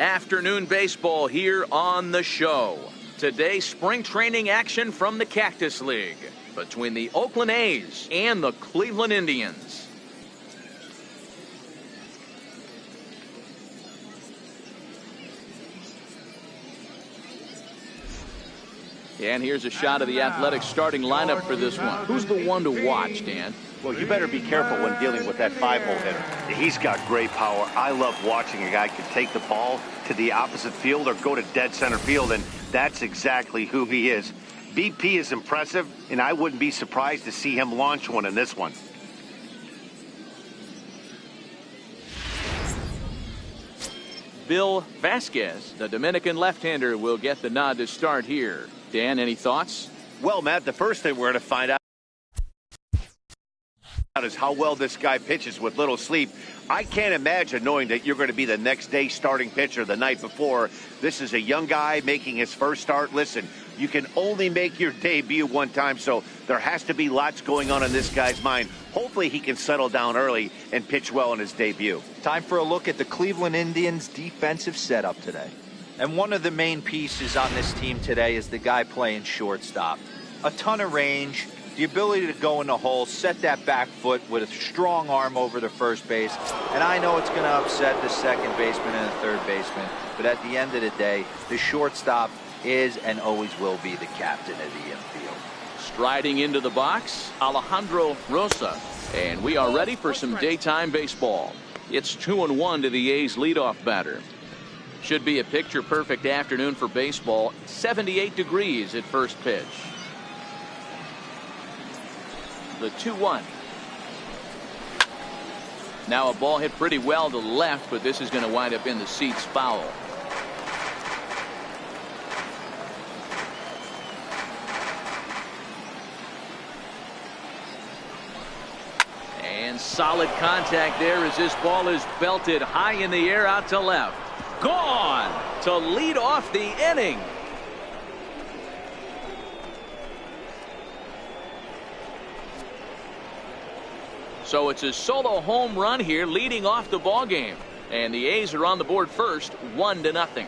Afternoon baseball here on the show. Today, spring training action from the Cactus League between the Oakland A's and the Cleveland Indians. And here's a shot of the Athletics starting lineup for this one. Who's the one to watch, Dan? Well, you better be careful when dealing with that 5-hole hitter. He's got great power. I love watching a guy can take the ball to the opposite field or go to dead center field, and that's exactly who he is. BP is impressive, and I wouldn't be surprised to see him launch one in this one. Bill Vasquez, the Dominican left-hander, will get the nod to start here. Dan, any thoughts? Well, Matt, the first thing we're going to find out is how well this guy pitches with little sleep. I can't imagine knowing that you're going to be the next day starting pitcher the night before. This is a young guy making his first start. Listen, you can only make your debut one time, so there has to be lots going on in this guy's mind. Hopefully he can settle down early and pitch well in his debut. Time for a look at the Cleveland Indians' defensive setup today. And one of the main pieces on this team today is the guy playing shortstop. A ton of range, the ability to go in the hole, set that back foot with a strong arm over the first base. And I know it's going to upset the second baseman and the third baseman, but at the end of the day, the shortstop is and always will be the captain of the infield. Striding into the box, Alejandro Rosa. And we are ready for some daytime baseball. It's 2-1 to the A's leadoff batter. Should be a picture-perfect afternoon for baseball. 78 degrees at first pitch. The 2-1. Now a ball hit pretty well to left, but this is going to wind up in the seats foul. And solid contact there as this ball is belted high in the air out to left. Gone to lead off the inning. So it's a solo home run here leading off the ball game, and the A's are on the board first, 1-0.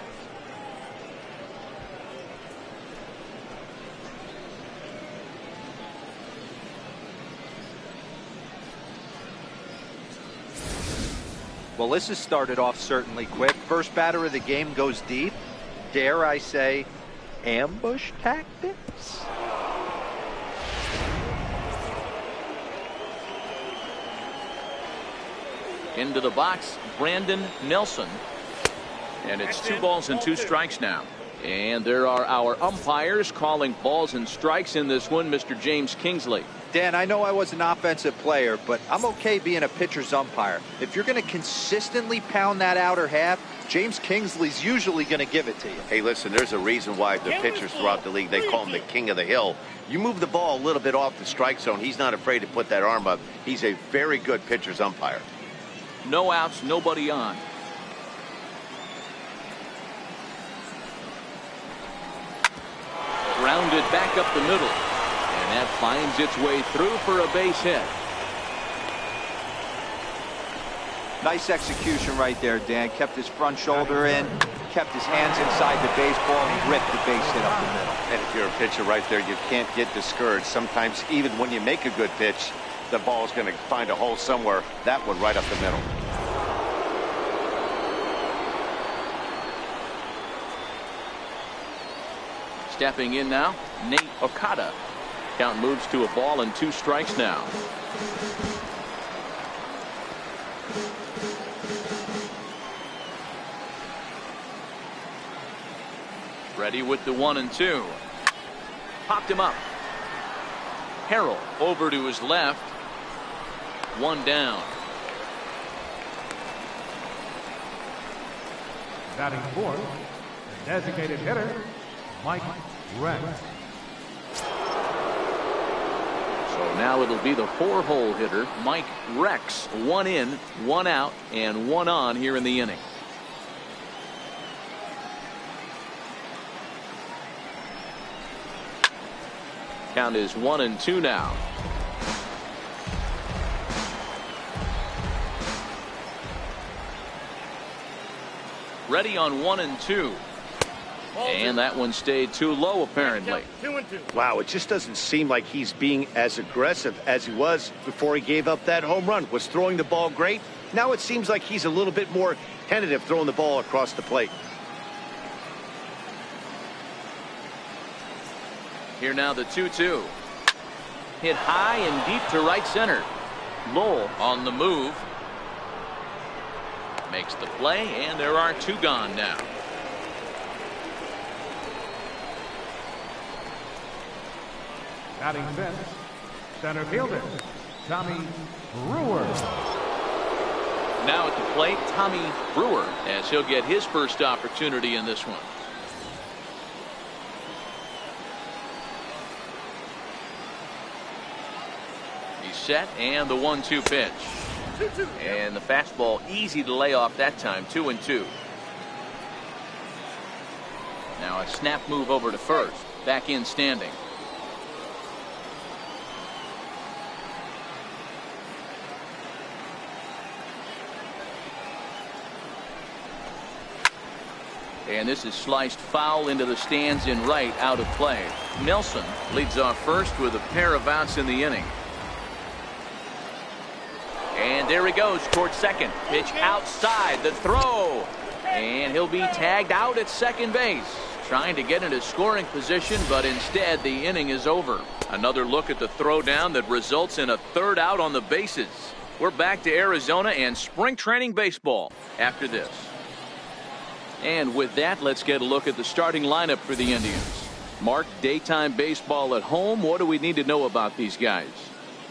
Well, this has started off certainly quick. First batter of the game goes deep. Dare I say, ambush tactics? Into the box, Brandon Nelson. And it's 2 balls and 2 strikes now. And there are our umpires calling balls and strikes in this one, Mr. James Kingsley. Dan, I know I was an offensive player, but I'm okay being a pitcher's umpire. If you're going to consistently pound that outer half, James Kingsley's usually going to give it to you. Hey, listen, there's a reason why the pitchers throughout the league, they call him the king of the hill. You move the ball a little bit off the strike zone, he's not afraid to put that arm up. He's a very good pitcher's umpire. No outs, nobody on. Grounded back up the middle. And that finds its way through for a base hit. Nice execution right there, Dan. Kept his front shoulder in, kept his hands inside the baseball, and ripped the base hit up the middle. And if you're a pitcher right there, you can't get discouraged. Sometimes even when you make a good pitch, the ball is going to find a hole somewhere. That one right up the middle. Stepping in now, Nate Okada. Count moves to a ball and 2 strikes now. Ready with the 1-2. Popped him up. Harrell over to his left. 1 down. Batting fourth, the designated hitter, Mike Rex. So now it'll be the 4-hole hitter, Mike Rex. 1 in, 1 out, and 1 on here in the inning. Count is 1-2 now. Ready on 1 and 2. And that one stayed too low, apparently. 2-2. Wow, it just doesn't seem like he's being as aggressive as he was before he gave up that home run. Was throwing the ball great. Now it seems like he's a little bit more tentative throwing the ball across the plate. Here now the 2-2. Hit high and deep to right center. Lowell on the move. Makes the play, and there are 2 gone now. Batting fifth, center fielder, Tommy Brewer. Now at the plate, Tommy Brewer, as he'll get his first opportunity in this one. He's set, and the 1-2 pitch. And the fastball easy to lay off that time. 2-2. Now a snap move over to first. Back in standing. And this is sliced foul into the stands in right, out of play. Nelson leads off first with a pair of outs in the inning. And there he goes towards second. Pitch outside, the throw. And he'll be tagged out at second base. Trying to get into scoring position, but instead the inning is over. Another look at the throwdown that results in a third out on the bases. We're back to Arizona and spring training baseball after this. And with that, let's get a look at the starting lineup for the Indians. Mark, daytime baseball at home. What do we need to know about these guys?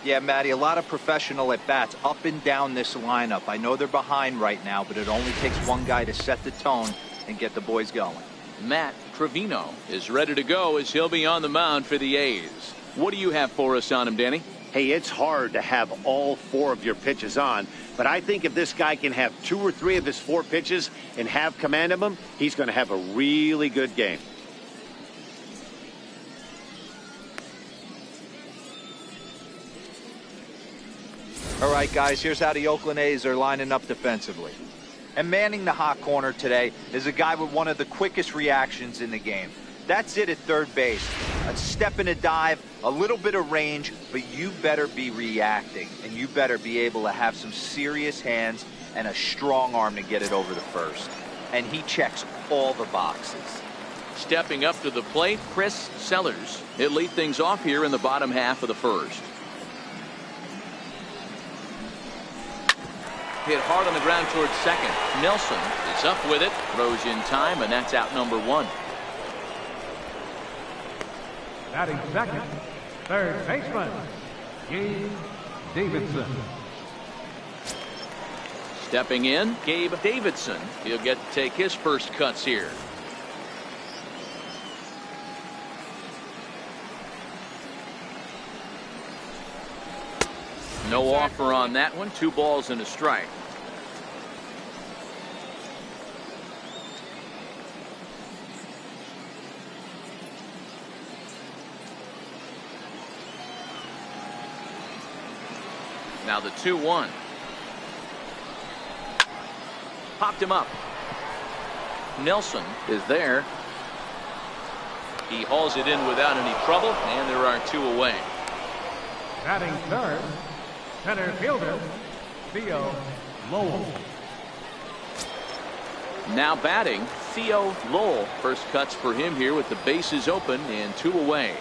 Yeah, Matty, a lot of professional at-bats up and down this lineup. I know they're behind right now, but it only takes one guy to set the tone and get the boys going. Matt Trevino is ready to go as he'll be on the mound for the A's. What do you have for us on him, Danny? Hey, it's hard to have all 4 of your pitches on, but I think if this guy can have 2 or 3 of his 4 pitches and have command of them, he's going to have a really good game. All right, guys, here's how the Oakland A's are lining up defensively. And manning the hot corner today is a guy with one of the quickest reactions in the game. That's it at third base. A step and a dive, a little bit of range, but you better be reacting, and you better be able to have some serious hands and a strong arm to get it over the first. And he checks all the boxes. Stepping up to the plate, Chris Sellers. He'll lead things off here in the bottom half of the first. Hit hard on the ground towards second. Nelson is up with it, throws in time, and that's out number 1. Batting second, third baseman, Gabe Davidson. Stepping in, Gabe Davidson. He'll get to take his first cuts here. No offer on that one. 2 balls and a strike. Now the 2-1. Popped him up. Nelson is there. He hauls it in without any trouble, and there are 2 away. Batting third, center fielder, Theo Lowell. Now batting, Theo Lowell. First cuts for him here with the bases open and 2 away.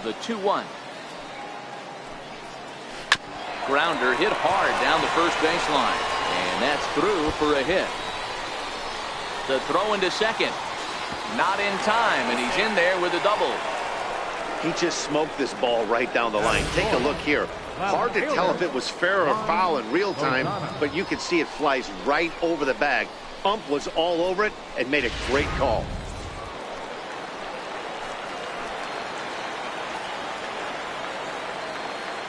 The 2-1. Grounder hit hard down the first baseline, and that's through for a hit. The throw into second, not in time, and he's in there with a double. He just smoked this ball right down the line. Take a look here. Hard to tell if it was fair or foul in real time, but you can see it flies right over the bag. Ump was all over it and made a great call.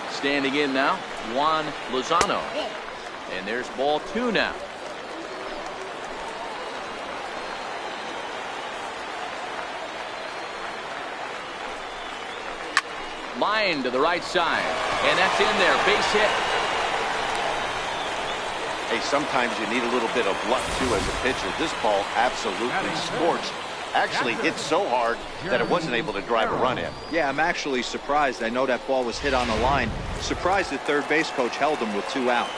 Standing in now, Juan Lozano. And there's ball 2 now. Line to the right side, and that's in there. Base hit. Hey, sometimes you need a little bit of luck, too, as a pitcher. This ball absolutely scorched. Actually hit so hard that it wasn't able to drive a run in. Yeah, I'm actually surprised. I know that ball was hit on the line. Surprised the third base coach held him with 2 outs.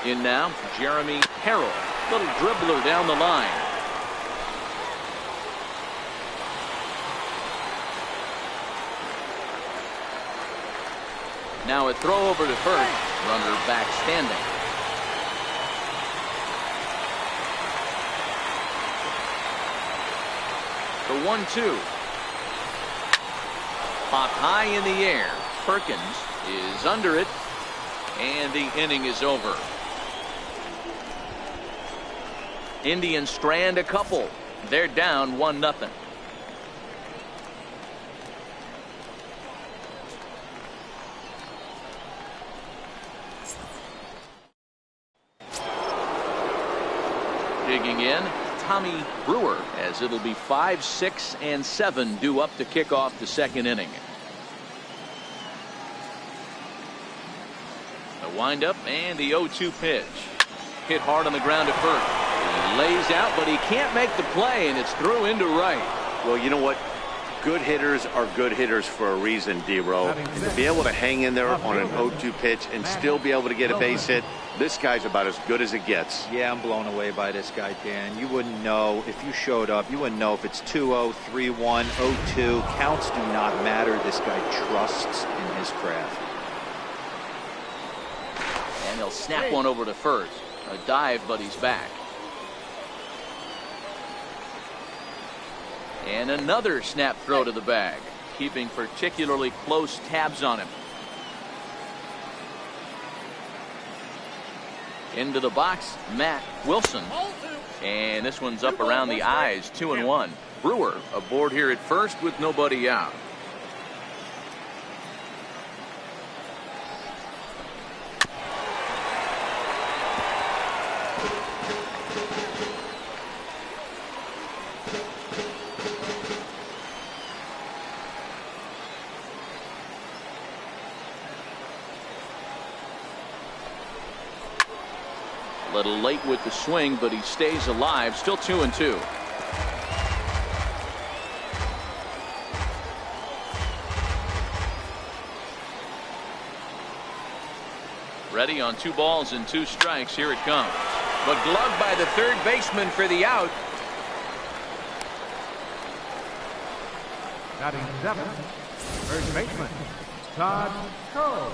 In now, Jeremy Harrell. Little dribbler down the line. Now a throw over to first. Runner back standing. The 1-2. Popped high in the air. Perkins is under it. And the inning is over. Indians strand a couple. They're down 1-0. Digging in, Tommy Brewer, as it'll be 5, 6, and 7 due up to kick off the second inning. The windup and the 0-2 pitch. Hit hard on the ground at first. He lays out, but he can't make the play, and it's through into right. Well, you know what? Good hitters are good hitters for a reason, D-Row. And to be able to hang in there on an 0-2 pitch and still be able to get a base hit, this guy's about as good as it gets. Yeah, I'm blown away by this guy, Dan. You wouldn't know if you showed up. You wouldn't know if it's 2-0, 3-1, 0-2. Counts do not matter. This guy trusts in his craft. And he'll snap one over to first. A dive, but he's back. And another snap throw to the bag, keeping particularly close tabs on him. Into the box, Matt Wilson. And this one's up around the eyes, 2-1. Brewer aboard here at first with nobody out. A little late with the swing, but he stays alive. Still 2-2. Ready on 2 balls and 2 strikes. Here it comes. But gloved by the third baseman for the out. Batting 7, third baseman, Todd Cole.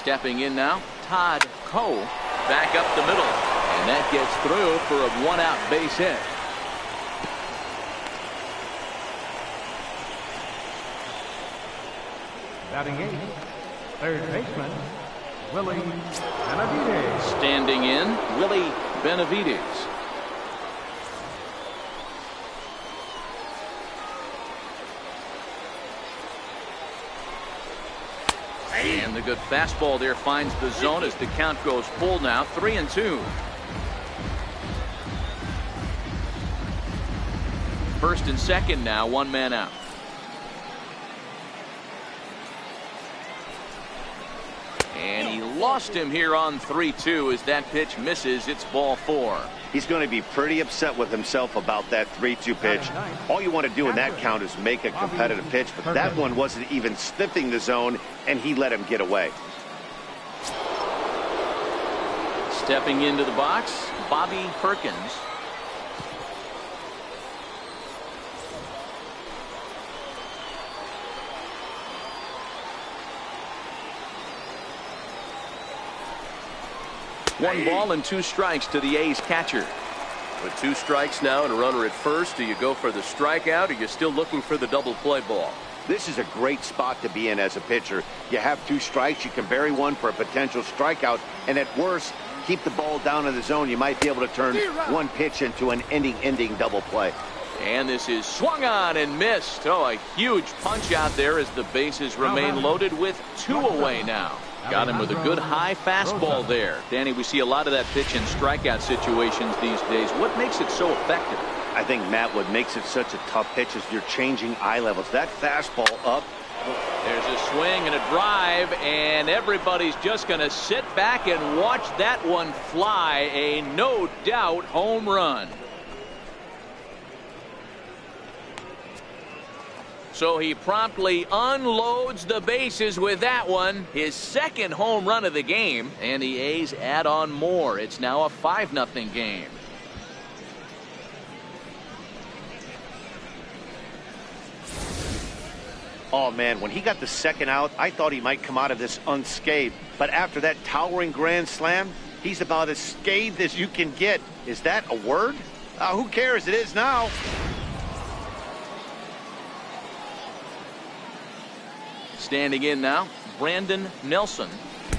Stepping in now, Todd Coe back up the middle. And that gets through for a 1-out base hit. Batting 8, third baseman, Willie Benavides. Standing in, Willie Benavides. And the good fastball there finds the zone as the count goes full now, 3-2. First and second now, 1 man out. And he lost him here on 3-2 as that pitch misses. It's ball 4. He's going to be pretty upset with himself about that 3-2 pitch. All you want to do in that count is make a competitive pitch, but that one wasn't even sniffing the zone, and he let him get away. Stepping into the box, Bobby Perkins. One ball and 2 strikes to the A's catcher. With 2 strikes now and a runner at first, do you go for the strikeout or are you still looking for the double play ball? This is a great spot to be in as a pitcher. You have 2 strikes, you can bury one for a potential strikeout, and at worst, keep the ball down in the zone. You might be able to turn one pitch into an inning double play. And this is swung on and missed. Oh, a huge punch out there as the bases remain loaded with 2 away now. Got him with a good high fastball there. Danny, we see a lot of that pitch in strikeout situations these days. What makes it so effective? I think, Matt, what makes it such a tough pitch is you're changing eye levels. That fastball up. There's a swing and a drive, and everybody's just going to sit back and watch that one fly. A no doubt home run. So he promptly unloads the bases with that one. His second home run of the game, and the A's add on more. It's now a 5-0 game. Oh, man, when he got the second out, I thought he might come out of this unscathed. But after that towering grand slam, he's about as scathed as you can get. Is that a word? Who cares? It is now. Standing in now, Brandon Nelson.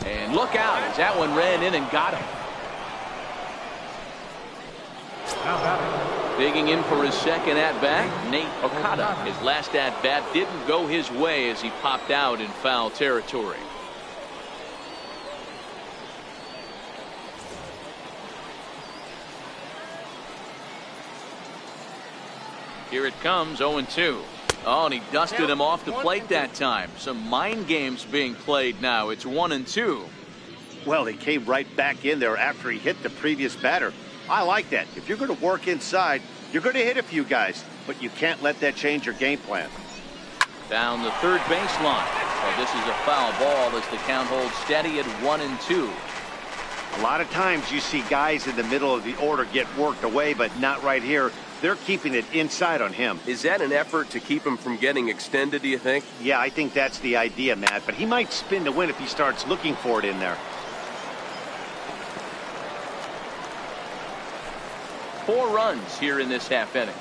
And look out as that one ran in and got him. Digging in for his second at-bat, Nate Okada. His last at-bat didn't go his way as he popped out in foul territory. Here it comes, 0-2. Oh, and he dusted him off the plate that time. Some mind games being played now. It's 1-2. Well, he came right back in there after he hit the previous batter. I like that. If you're going to work inside, you're going to hit a few guys, but you can't let that change your game plan. Down the third baseline. Well, this is a foul ball as the count holds steady at 1-2. A lot of times you see guys in the middle of the order get worked away, but not right here. They're keeping it inside on him. Is that an effort to keep him from getting extended, do you think? Yeah, I think that's the idea, Matt, but he might spin to win if he starts looking for it in there. 4 runs here in this half inning.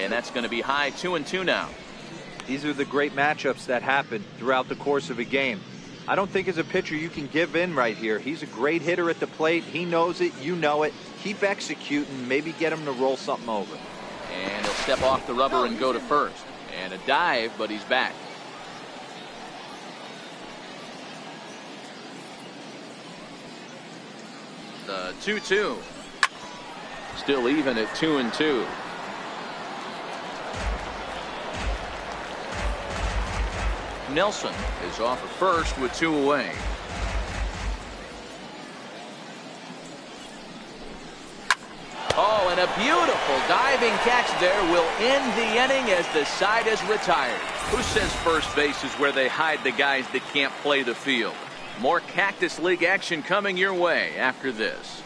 And that's going to be high, 2-2 now. These are the great matchups that happen throughout the course of a game. I don't think as a pitcher you can give in right here. He's a great hitter at the plate. He knows it. You know it. Keep executing. Maybe get him to roll something over. And he'll step off the rubber and go to first. And a dive, but he's back. The 2-2. Still even at 2-2. Nelson is off at first with 2 away. Oh, and a beautiful diving catch there will end the inning as the side is retired. Who says first base is where they hide the guys that can't play the field? More Cactus League action coming your way after this.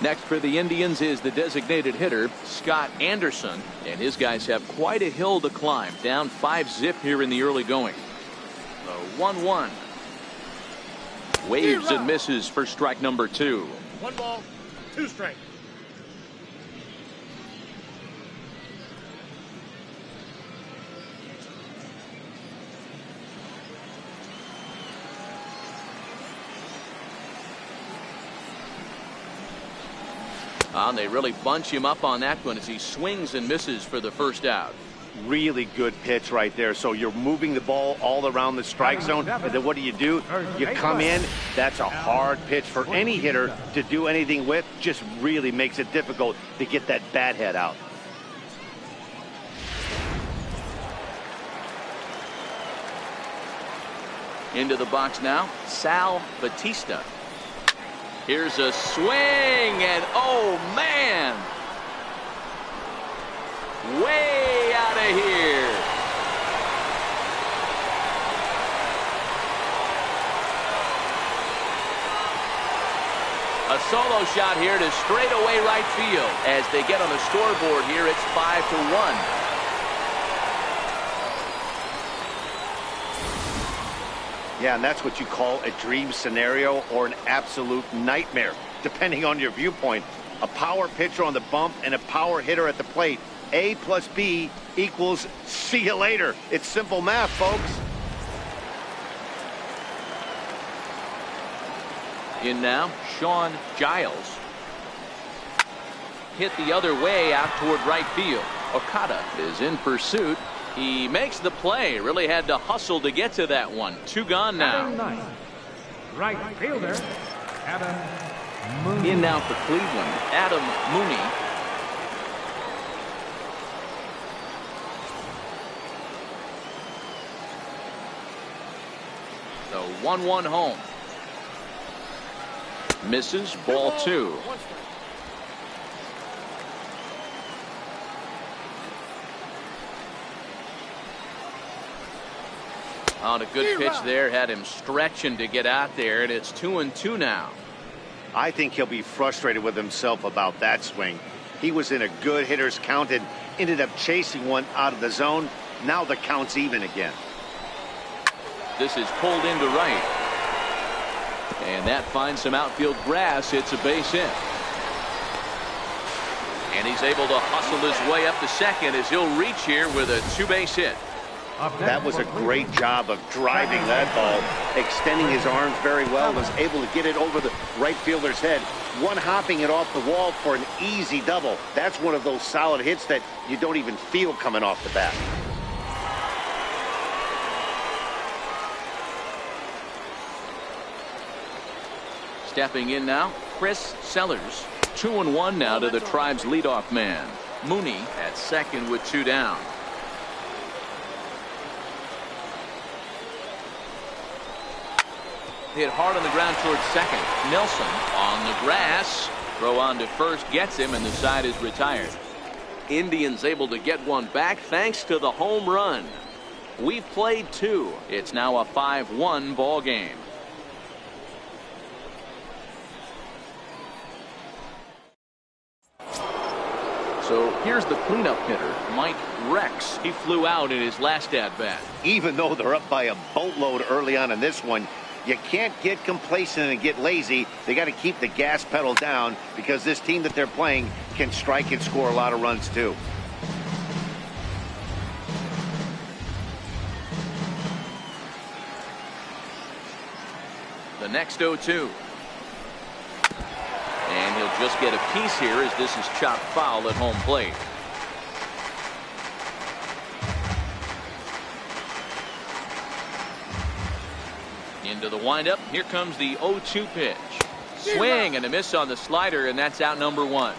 Next for the Indians is the designated hitter, Scott Anderson. And his guys have quite a hill to climb. Down 5-zip here in the early going. The 1-1. Waves and misses for strike number 2. 1 ball, 2 strikes. And they really bunch him up on that one as he swings and misses for the first out. Really good pitch right there. So you're moving the ball all around the strike zone, and then what do? You come in. That's a hard pitch for any hitter to do anything with. Just really makes it difficult to get that bat head out. Into the box now, Sal Batista. Here's a swing, and oh man, way out of here. A solo shot here to straightaway right field. As they get on the scoreboard here, it's 5-1. Yeah, and that's what you call a dream scenario or an absolute nightmare, depending on your viewpoint. A power pitcher on the bump and a power hitter at the plate. A plus B equals see you later. It's simple math, folks. In now, Sean Giles. Hit the other way out toward right field. Okada is in pursuit. He makes the play. Really had to hustle to get to that one. 2 gone now. Right fielder, Adam Mooney. In now for Cleveland, Adam Mooney. The 1-1 home. Misses, ball 2. On a good pitch there, had him stretching to get out there, and it's 2-2 now. I think he'll be frustrated with himself about that swing. He was in a good hitter's count and ended up chasing one out of the zone. Now the count's even again. This is pulled into right. And that finds some outfield grass. It's a base hit. And he's able to hustle his way up to second as he'll reach here with a 2-base hit. That was a great job of driving that ball, extending his arms very well, was able to get it over the right fielder's head, one-hopping it off the wall for an easy double. That's one of those solid hits that you don't even feel coming off the bat. Stepping in now, Chris Sellers. 2-1 now to the Tribe's leadoff man. Mooney at second with 2 down. Hit hard on the ground towards second. Nelson on the grass. Throw on to first gets him, and the side is retired. Indians able to get one back thanks to the home run. We've played 2. It's now a 5-1 ball game. So here's the cleanup hitter, Mike Rex. He flew out in his last at-bat. Even though they're up by a boatload early on in this one, you can't get complacent and get lazy. They got to keep the gas pedal down because this team that they're playing can strike and score a lot of runs too. The next 0-2. And he'll just get a piece here as this is chopped foul at home plate. Into the windup. Here comes the 0-2 pitch. Swing and a miss on the slider, and that's out number 1.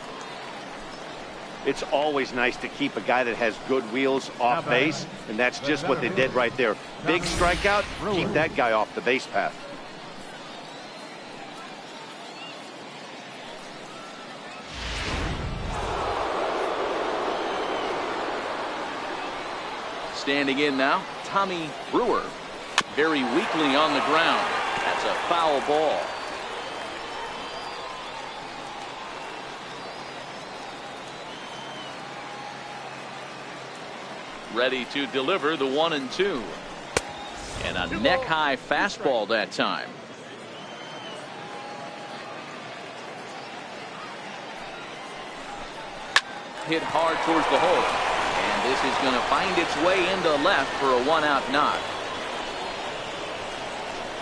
It's always nice to keep a guy that has good wheels off base, and that's just what they did right there. Big strikeout, keep that guy off the base path. Standing in now, Tommy Brewer. Very weakly on the ground. That's a foul ball. Ready to deliver the 1-2. And a neck-high fastball that time. Hit hard towards the hole. And this is going to find its way into left for a 1-out knock.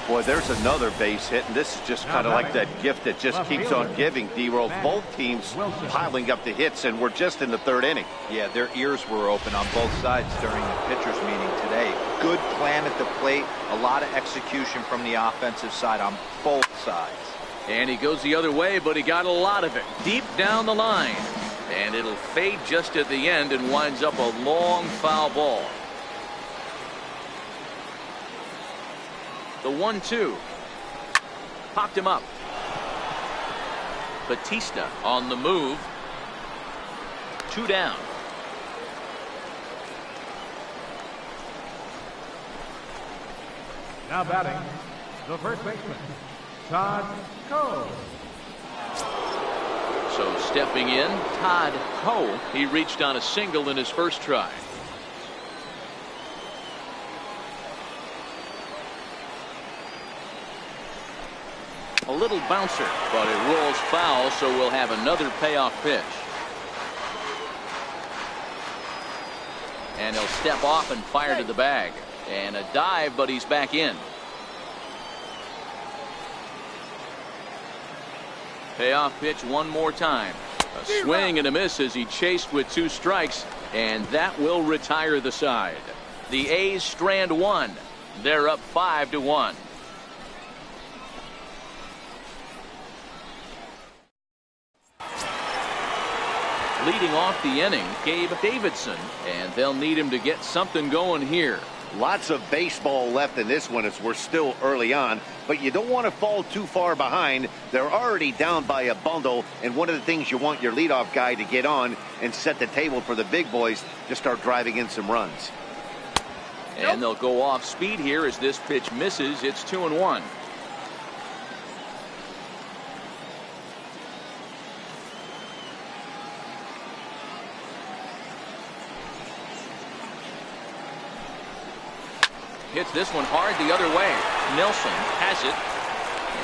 Boy, there's another base hit, and this is just kind of like that gift that just keeps on giving, D-Roll. Both teams piling up the hits, and we're just in the 3rd inning. Yeah, their ears were open on both sides during the pitchers meeting today. Good plan at the plate, a lot of execution from the offensive side on both sides. And he goes the other way, but he got a lot of it deep down the line. And it'll fade just at the end and winds up a long foul ball. The 1-2. Popped him up. Batista on the move. 2 down. Now batting, the first baseman, Todd Cole. So stepping in, Todd Cole. He reached on a single in his first try. A little bouncer, but it rolls foul, so we'll have another payoff pitch. And he'll step off and fire to the bag. And a dive, but he's back in. Payoff pitch one more time. A swing and a miss as he chased with 2 strikes, and that will retire the side. The A's strand 1. They're up 5-1. Leading off the inning, Gabe Davidson, and they'll need him to get something going here. Lots of baseball left in this one as we're still early on, but you don't want to fall too far behind. They're already down by a bundle, and one of the things you want your leadoff guy to get on and set the table for the big boys to start driving in some runs. And they'll go off speed here as this pitch misses. It's 2-1. Hits this one hard the other way. Nelson has it,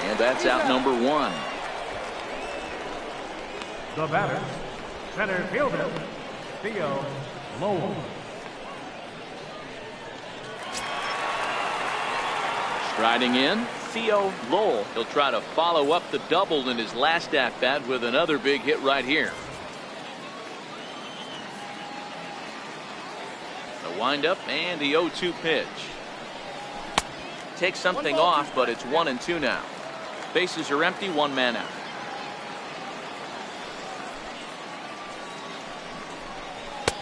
and that's out number 1. The batter, center fielder, Theo Lowell. Striding in, Theo Lowell. He'll try to follow up the double in his last at-bat with another big hit right here. The windup and the 0-2 pitch. Takes something off, but it's 1-2 now. Bases are empty, 1 man out.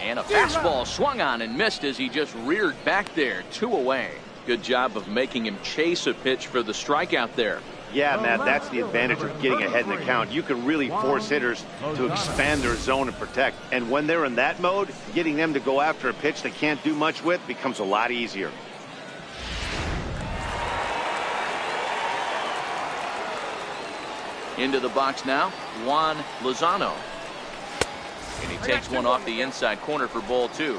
And a fastball swung on and missed as he just reared back there. 2 away. Good job of making him chase a pitch for the strikeout there. Yeah, Matt, that's the advantage of getting ahead in the count. You can really force hitters to expand their zone and protect. And when they're in that mode, getting them to go after a pitch they can't do much with becomes a lot easier. Into the box now, Juan Lozano. And he takes one off the inside corner for ball 2.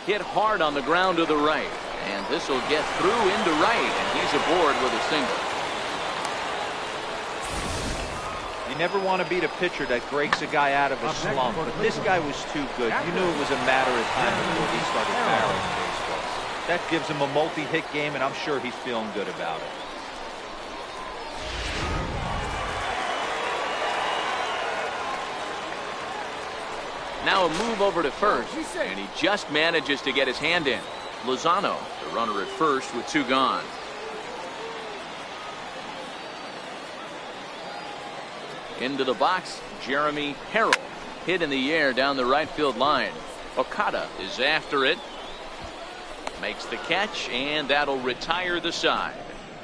Hit hard on the ground to the right. And this will get through into right, and he's aboard with a single. You never want to beat a pitcher that breaks a guy out of a slump, but this guy was too good. You knew it was a matter of time before he started barreling baseballs. That gives him a multi-hit game, and I'm sure he's feeling good about it. Now a move over to first, and he just manages to get his hand in. Lozano, the runner at first with 2 gone. Into the box, Jeremy Harrell. Hit in the air down the right field line. Okada is after it. Makes the catch, and that'll retire the side.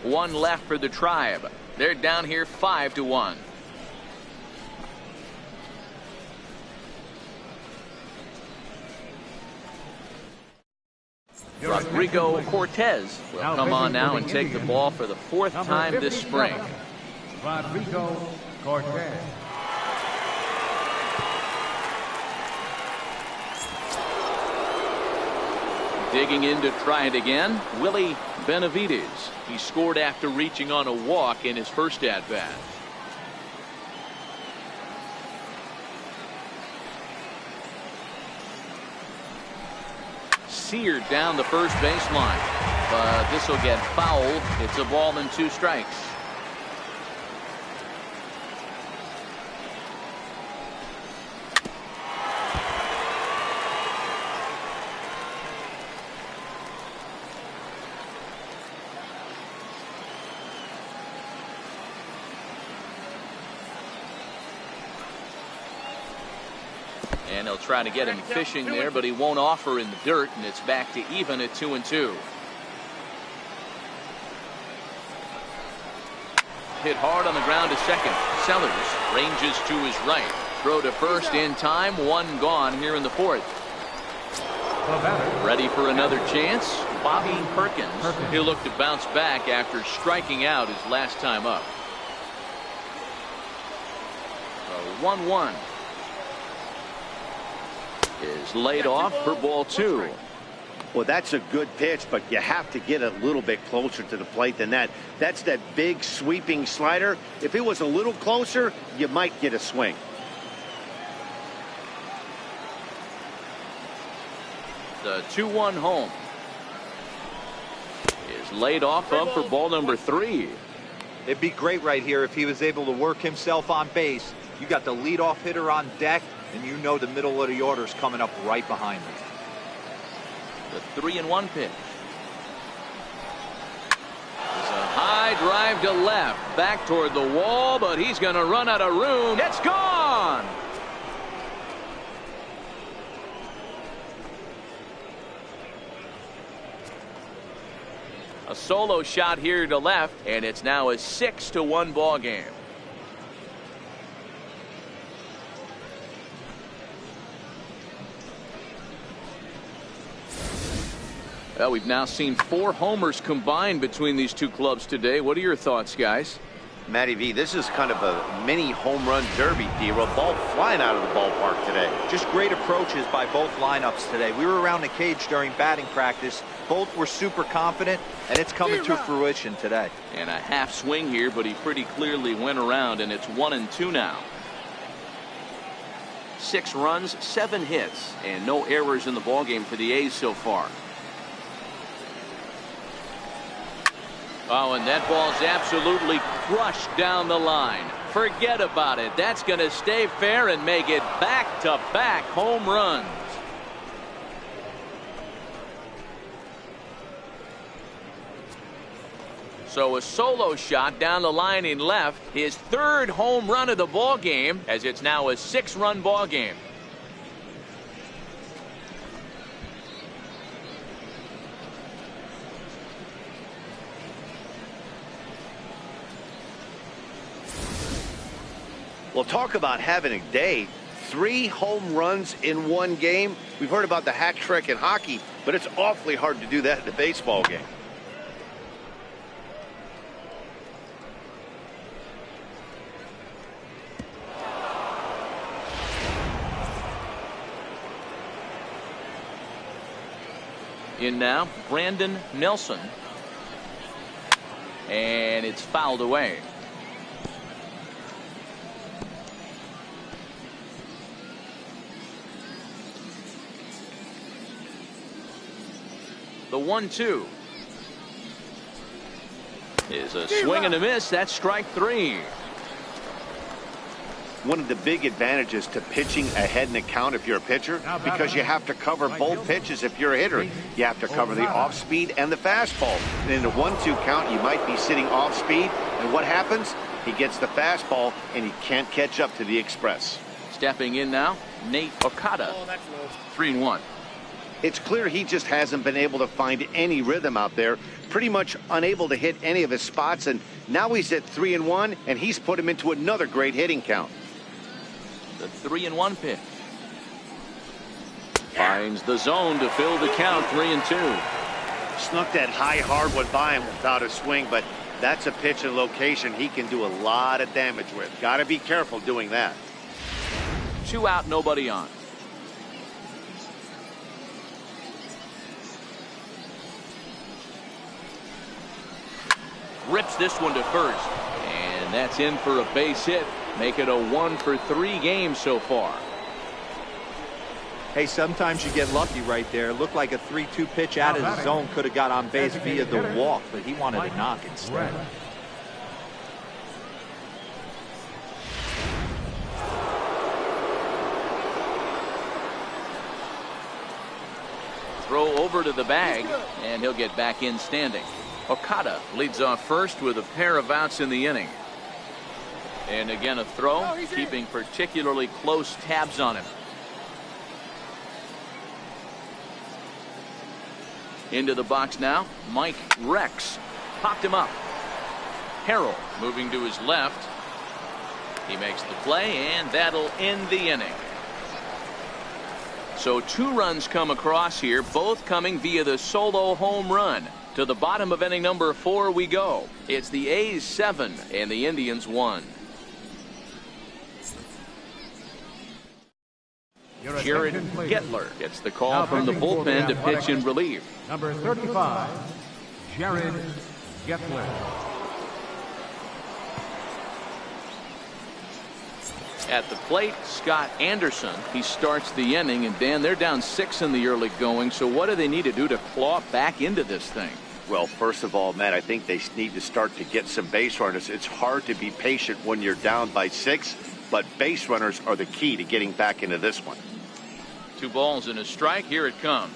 1 left for the Tribe. They're down here 5-1. Rodrigo Cortez will come on now and take the ball for the 4th time this spring. Rodrigo Cortez. Digging in to try it again, Willie Benavides. He scored after reaching on a walk in his first at-bat. Seared down the first baseline, but this will get fouled. It's a ball and 2 strikes. And they'll try to get him fishing there, but he won't offer in the dirt, and it's back to even at 2-2. Hit hard on the ground to second. Sellers ranges to his right. Throw to first in time. 1 gone here in the 4th. Ready for another chance. Bobby Perkins. He'll look to bounce back after striking out his last time up. 1-1. Is laid off for ball 2. Well, that's a good pitch, but you have to get a little bit closer to the plate than that. That's that big sweeping slider. If it was a little closer, you might get a swing. The 2-1 home. is laid off of for ball number 3. It'd be great right here if he was able to work himself on base. You got the leadoff hitter on deck, and you know the middle of the order is coming up right behind him. The 3-1 pitch. It's a high drive to left, back toward the wall, but he's going to run out of room. It's gone. A solo shot here to left, and it's now a 6-1 ball game. Well, we've now seen 4 homers combined between these two clubs today. What are your thoughts, guys? Matty V, this is kind of a mini home run derby, deal. A ball flying out of the ballpark today. Just great approaches by both lineups today. We were around the cage during batting practice. Both were super confident, and it's coming to fruition today. And a half swing here, but he pretty clearly went around, and it's 1-2 now. 6 runs, 7 hits, and no errors in the ballgame for the A's so far. Oh, and that ball's absolutely crushed down the line. Forget about it. That's going to stay fair and make it back-to-back home runs. So a solo shot down the line in left, his 3rd home run of the ball game, as it's now a 6-run ball game. Well, talk about having a day. 3 home runs in one game. We've heard about the hat trick in hockey, but it's awfully hard to do that in a baseball game. In now, Brandon Nelson. And it's fouled away. The 1-2 is a swing and a miss. That's strike 3. One of the big advantages to pitching ahead in the count if you're a pitcher, because you have to cover both pitches if you're a hitter. You have to cover the off speed and the fastball. And in a 1-2 count, you might be sitting off speed, and what happens? He gets the fastball and he can't catch up to the express. Stepping in now, Nate Okada. 3-1. It's clear he just hasn't been able to find any rhythm out there, pretty much unable to hit any of his spots, and now he's at 3-1, and he's put him into another great hitting count. The 3-1 pitch. Finds the zone to fill the count. 3-2. Snuck that high hardwood by him without a swing, but that's a pitch and location he can do a lot of damage with. Got to be careful doing that. 2 out, nobody on. Rips this one to first, and that's in for a base hit. Make it a 1-for-3 game so far. Hey, sometimes you get lucky right there. Looked like a 3-2 pitch out of the zone could have got on base via the walk, but he wanted to knock instead. Throw over to the bag, and he'll get back in standing. Okada leads off first with a pair of outs in the inning. And again a throw, keeping particularly close tabs on him. Into the box now, Mike Rex popped him up. Harrell moving to his left. He makes the play, and that'll end the inning. So 2 runs come across here, both coming via the solo home run. To the bottom of inning number 4 we go. It's the A's 7 and the Indians 1. Jared Gettler gets the call from the bullpen to pitch in relief. Number 35, Jared Gettler. At the plate, Scott Anderson. He starts the inning, and Dan, they're down 6 in the early going, so what do they need to do to claw back into this thing? Well, first of all, Matt, I think they need to start to get some base runners. It's hard to be patient when you're down by 6, but base runners are the key to getting back into this one. 2 balls and a strike. Here it comes.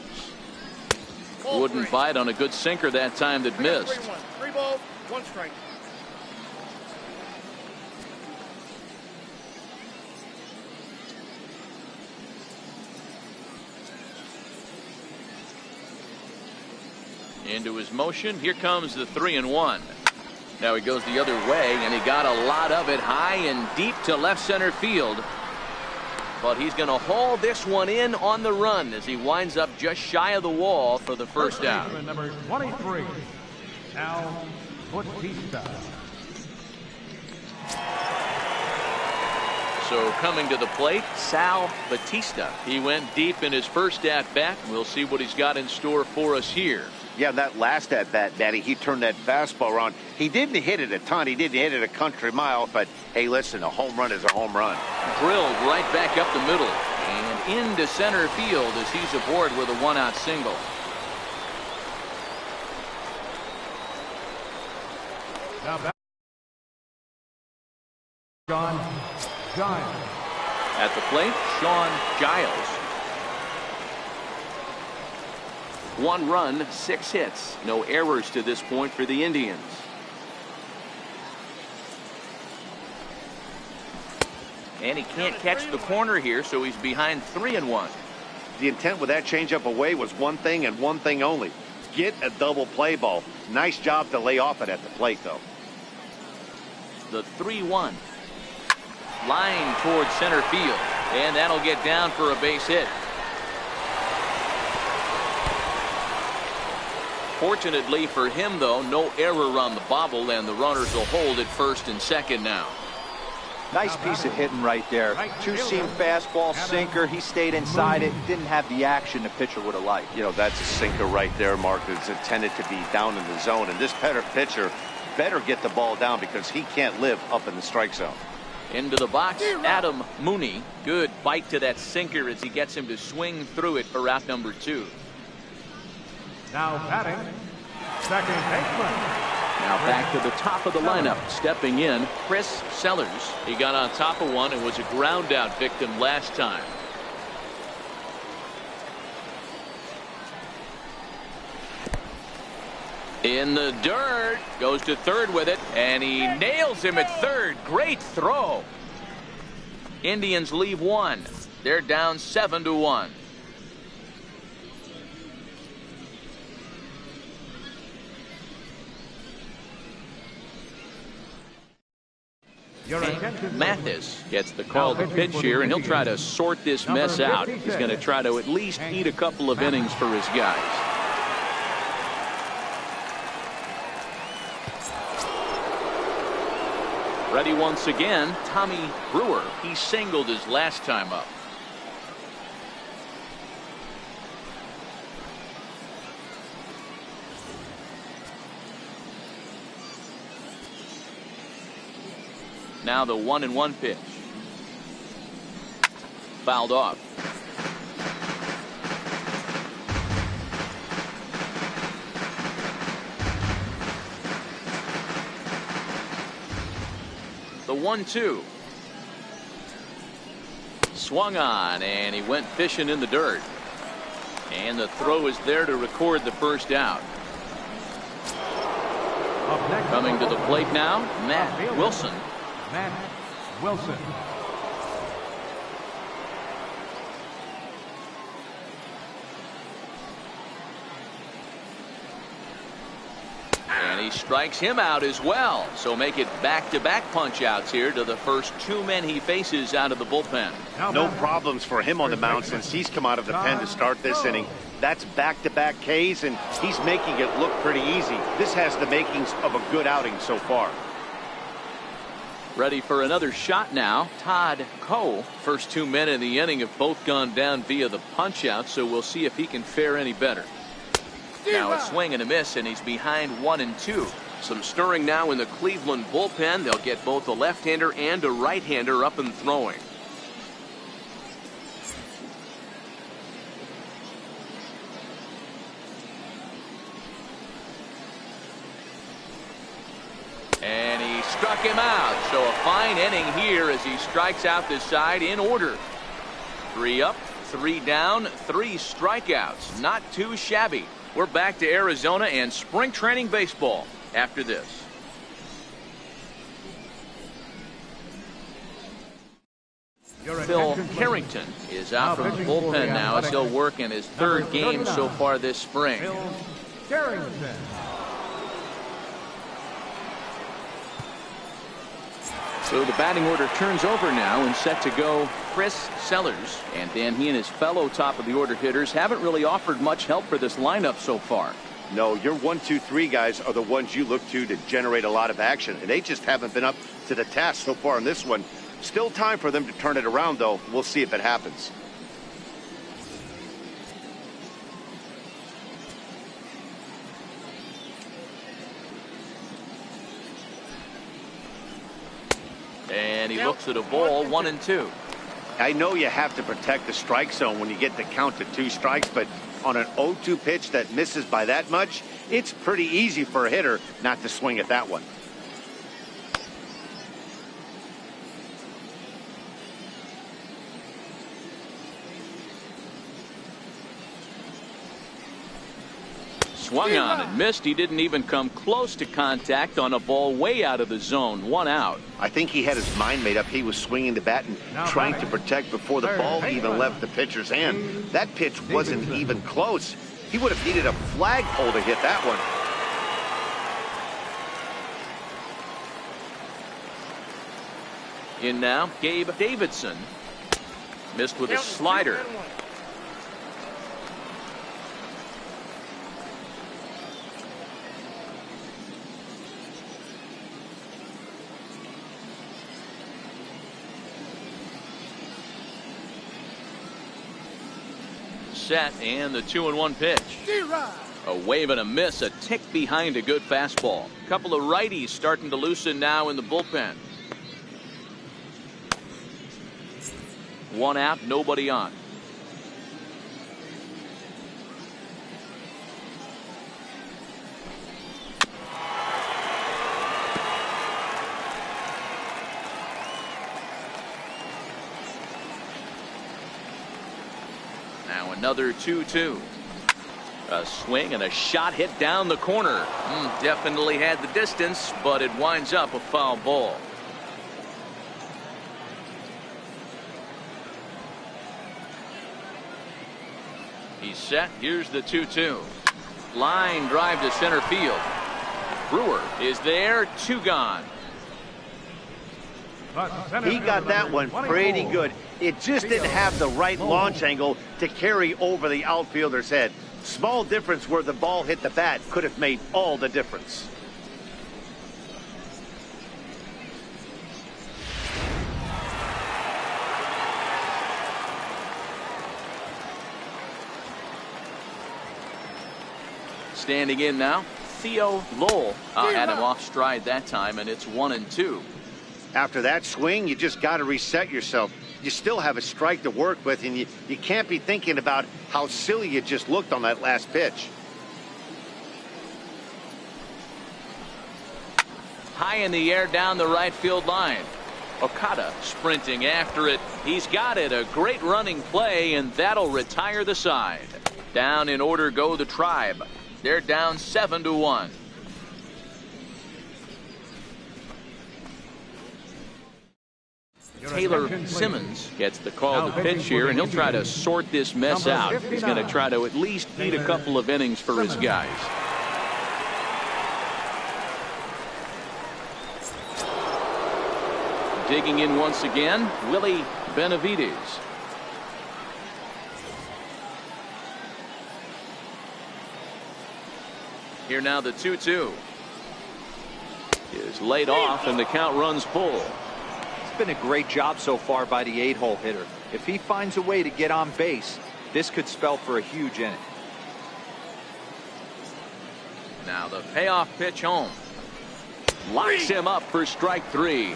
Wouldn't bite on a good sinker that time that missed. 3 balls, 1 strike. Into his motion. Here comes the 3-1. Now he goes the other way, and he got a lot of it high and deep to left center field. But he's going to haul this one in on the run as he winds up just shy of the wall for the first out. Number 23, Al Bautista. So coming to the plate, Sal Bautista. He went deep in his first at-bat. We'll see what he's got in store for us here. Yeah, that last at-bat, Matty, he turned that fastball around. He didn't hit it a ton. He didn't hit it a country mile. But, hey, listen, a home run is a home run. Drilled right back up the middle and into center field as he's aboard with a 1-out single. Now back. Sean Giles. At the plate, Sean Giles. 1 run, 6 hits. No errors to this point for the Indians. And he can't catch the corner here, so he's behind 3-1. The intent with that changeup away was one thing and one thing only. Get a double play ball. Nice job to lay off it at the plate, though. The 3-1. Line towards center field. And that'll get down for a base hit. Fortunately for him, though, no error on the bobble, and the runners will hold at first and second now. Nice piece of hitting right there. 2-seam fastball, sinker. He stayed inside it. Didn't have the action the pitcher would have liked. You know, that's a sinker right there, Mark. It's intended to be down in the zone. And this pitcher better get the ball down because he can't live up in the strike zone. Into the box, Adam Mooney. Good bite to that sinker as he gets him to swing through it for out number 2. Now batting, second baseman. Now back to the top of the lineup. Stepping in, Chris Sellers. He got on top of one and was a ground out victim last time. In the dirt, goes to third with it, and he nails him at third. Great throw. Indians leave 1. They're down 7-1. Mathis gets the call to pitch here, and he'll try to sort this mess out. He's going to try to at least eat a couple of innings for his guys. Ready once again, Tommy Brewer. He singled his last time up. Now the 1-1 pitch. Fouled off. The 1-2. Swung on, and he went fishing in the dirt. And the throw is there to record the first out. Coming to the plate now, Matt Wilson. Matt Wilson. And he strikes him out as well. So make it back-to-back punch-outs here to the first 2 men he faces out of the bullpen. No problems for him on the mound since he's come out of the pen to start this inning. That's back-to-back Ks, and he's making it look pretty easy. This has the makings of a good outing so far. Ready for another shot now. Todd Coe. First 2 men in the inning have both gone down via the punch-out, so we'll see if he can fare any better. Now a swing and a miss, and he's behind 1-2. Some stirring now in the Cleveland bullpen. They'll get both a left-hander and a right-hander up and throwing. struck him out. So a fine inning here as he strikes out this side in order. 3 up, 3 down, 3 strikeouts. Not too shabby. We're back to Arizona and spring training baseball after this. Phil Carrington is out from the bullpen now as he'll work in his 3rd game so far this spring. Phil Carrington. So the batting order turns over now and set to go Chris Sellers. And then he and his fellow top of the order hitters haven't really offered much help for this lineup so far. No, your 1, 2, 3 guys are the ones you look to generate a lot of action, and they just haven't been up to the task so far in this one. Still time for them to turn it around, though. We'll see if it happens. And he looks at a ball, 1-2. I know you have to protect the strike zone when you get the count to 2 strikes, but on an 0-2 pitch that misses by that much, it's pretty easy for a hitter not to swing at that one. Swung on and missed. He didn't even come close to contact on a ball way out of the zone. 1 out. I think he had his mind made up. He was swinging the bat and trying to protect before the ball even left the pitcher's hand. That pitch wasn't even close. He would have needed a flagpole to hit that one. In now, Gabe Davidson. Missed with a slider. Set and the 2-1 pitch. A wave and a miss, a tick behind a good fastball. Couple of righties starting to loosen now in the bullpen. 1 out, nobody on. Now another 2-2. A swing and a shot hit down the corner. Definitely had the distance, but it winds up a foul ball. He's set. Here's the 2-2. Line drive to center field. Brewer is there. 2 gone. He got that one pretty good. It just didn't have the right launch angle to carry over the outfielder's head. Small difference where the ball hit the bat could have made all the difference. Standing in now, Theo Lowell. Had him off stride that time, and it's 1-2. After that swing, you just got to reset yourself. You still have a strike to work with, and you can't be thinking about how silly you just looked on that last pitch. High in the air down the right field line. Okada sprinting after it. He's got it. A great running play, and that'll retire the side. Down in order go the Tribe. They're down 7-1. Taylor Simmons gets the call to pitch here, and he'll try to sort this mess out. He's going to try to at least eat a couple of innings for his guys. Digging in once again, Willie Benavides. Here now the 2-2 is laid off, and the count runs full. It's been a great job so far by the 8-hole hitter. If he finds a way to get on base, this could spell for a huge inning. Now the payoff pitch home. Locks him up for strike 3.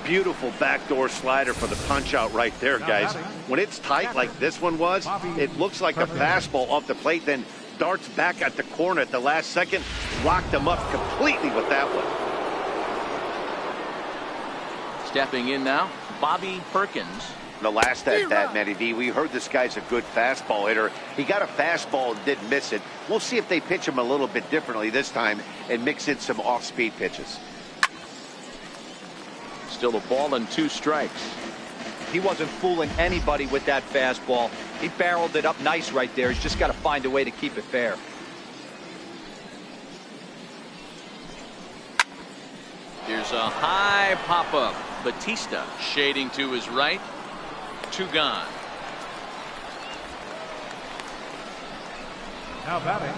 Beautiful backdoor slider for the punch out right there, guys. When it's tight like this one was, it looks like a fastball off the plate, then darts back at the corner at the last second. locked him up completely with that one. Stepping in now, Bobby Perkins. The last at that, Matty D, we heard this guy's a good fastball hitter. He got a fastball and didn't miss it. We'll see if they pitch him a little bit differently this time and mix in some off-speed pitches. Still a ball and 2 strikes. He wasn't fooling anybody with that fastball. He barreled it up nice right there. He's just got to find a way to keep it fair. Here's a high pop-up. Batista shading to his right. 2 gone. Now batting,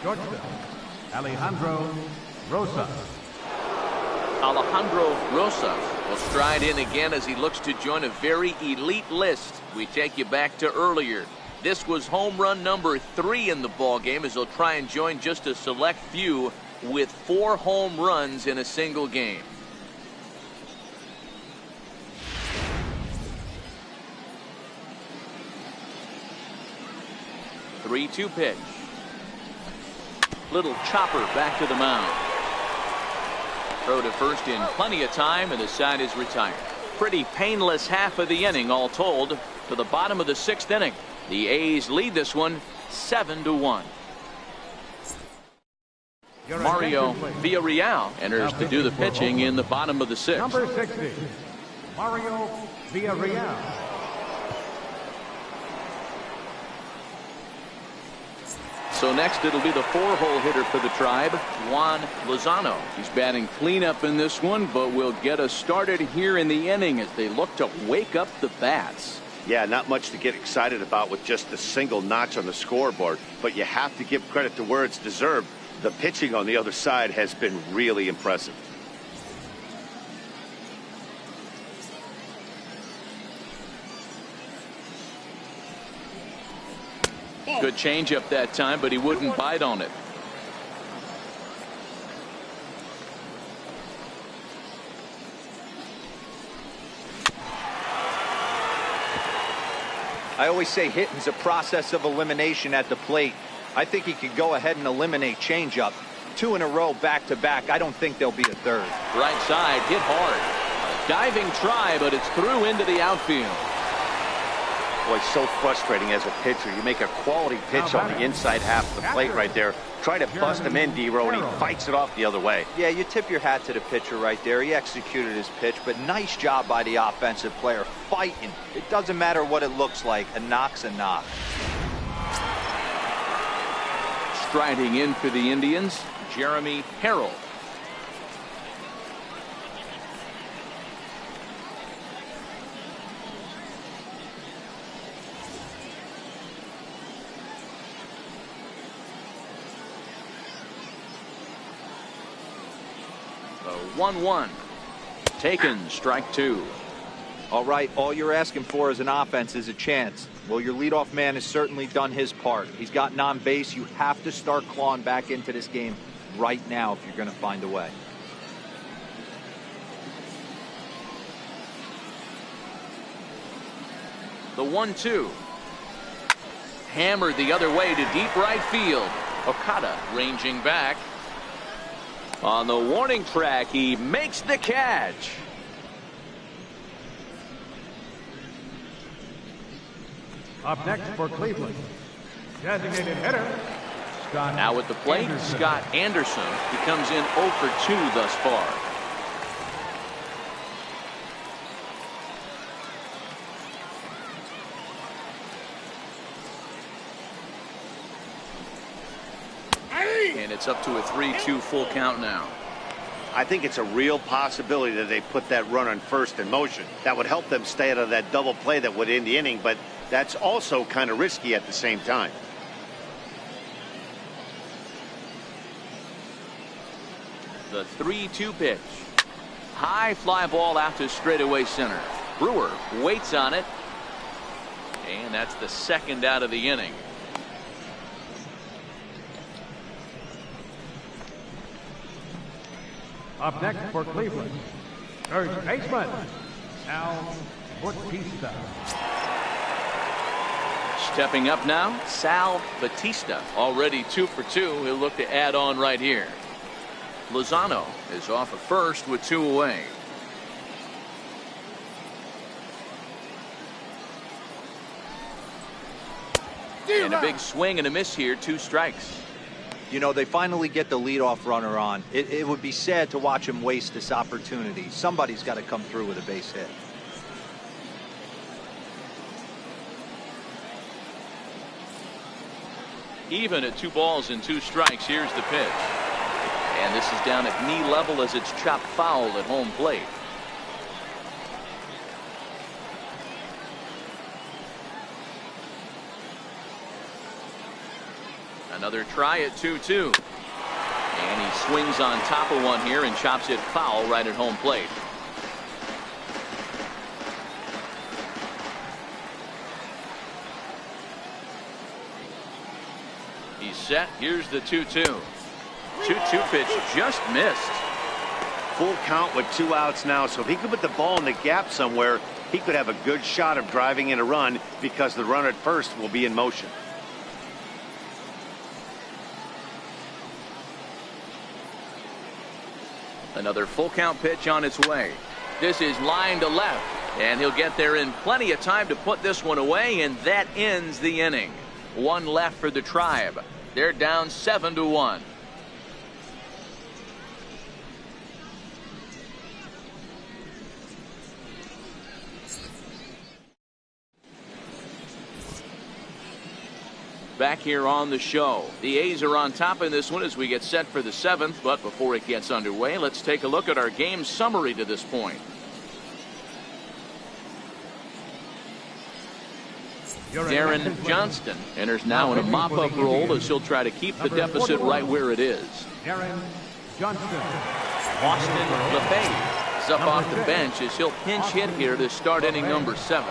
shortstop, Alejandro Rosa. Alejandro Rosa will stride in again as he looks to join a very elite list. We take you back to earlier. This was home run number 3 in the ball game as he'll try and join just a select few with 4 home runs in a single game. The 3-2 pitch. Little chopper back to the mound. Throw to first in plenty of time, and the side is retired. Pretty painless half of the inning all told. To the bottom of the 6th inning. The A's lead this one 7-1. Mario Villarreal enters to do the pitching in the bottom of the 6th. Number 60, Mario Villarreal. So next it'll be the 4-hole hitter for the Tribe, Juan Lozano. He's batting cleanup in this one, but will get us started here in the inning as they look to wake up the bats. Yeah, not much to get excited about with just a single notch on the scoreboard, but you have to give credit to where it's deserved. The pitching on the other side has been really impressive. Good changeup that time, but he wouldn't bite on it. I always say hitting's a process of elimination at the plate. I think he could go ahead and eliminate changeup. 2 in a row back to back. I don't think there'll be a third. Right side hit hard. A diving try, but it's through into the outfield. Boy, so frustrating as a pitcher. You make a quality pitch on the inside half of the plate right there. Try to bust him in, D-Row, and he fights it off the other way. Yeah, you tip your hat to the pitcher right there. He executed his pitch, but nice job by the offensive player fighting. It doesn't matter what it looks like. A knock's a knock. Striding in for the Indians, Jeremy Harrell. The 1-1. Taken, strike 2. All right, all you're asking for as an offense is a chance. Well, your leadoff man has certainly done his part. He's gotten on base. You have to start clawing back into this game right now if you're going to find a way. The 1-2. Hammered the other way to deep right field. Okada ranging back. On the warning track, he makes the catch. Up next for Cleveland, designated hitter, Scott. Now at the plate, Anderson. Scott Anderson. He comes in 0 for 2 thus far. And it's up to a 3-2 full count now. I think it's a real possibility that they put that run on first in motion. That would help them stay out of that double play that would end the inning, but that's also kind of risky at the same time. The 3-2 pitch. High fly ball out to straightaway center. Brewer waits on it. And that's the second out of the inning. Up next for Cleveland, third baseman, Al Bautista. Stepping up now, Sal Batista, already 2 for 2. He'll look to add on right here. Lozano is off at first with 2 away. And a big swing and a miss here, 2 strikes. You know, they finally get the leadoff runner on. It would be sad to watch him waste this opportunity. Somebody's got to come through with a base hit. Even at 2 balls and 2 strikes, here's the pitch. And this is down at knee level as it's chopped foul at home plate. Another try at 2-2. And he swings on top of one here and chops it foul right at home plate. He's set. Here's the 2-2. 2-2 pitch just missed. Full count with 2 outs now, so if he could put the ball in the gap somewhere, he could have a good shot of driving in a run because the runner at first will be in motion. Another full count pitch on its way. This is line to left, and he'll get there in plenty of time to put this one away, and that ends the inning. 1 left for the Tribe. They're down 7-1. Back here on the show. The A's are on top in this one as we get set for the 7th, but before it gets underway, let's take a look at our game summary to this point. Darren Johnston enters now in a mop-up role as he'll try to keep the deficit right where it is. Darren Johnston. Austin LeFay is up off the bench as he'll pinch hit here to start inning number 7.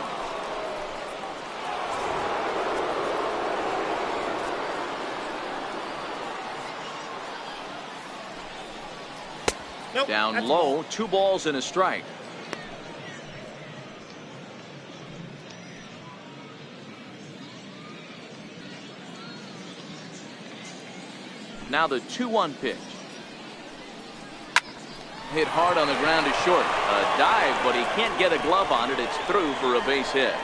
Down low, 2 balls and a strike. Now the 2-1 pitch. Hit hard on the ground to short. A dive, but he can't get a glove on it. It's through for a base hit.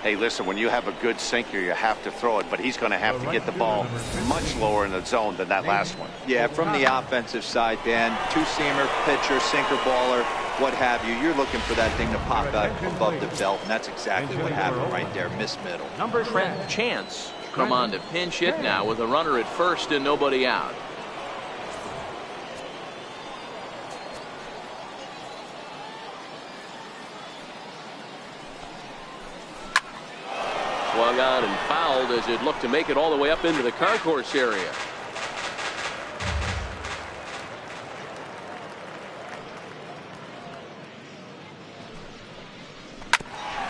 Hey, listen, when you have a good sinker, you have to throw it, but he's going to have to get the ball much lower in the zone than that last one. Yeah, from the offensive side, Dan, 2-seamer, pitcher, sinker baller, what have you. You're looking for that thing to pop out above the belt, and that's exactly what happened right there. Miss middle. Trent Chance come on to pinch hit now with a runner at first and nobody out. Swung on and fouled as it looked to make it all the way up into the concourse area.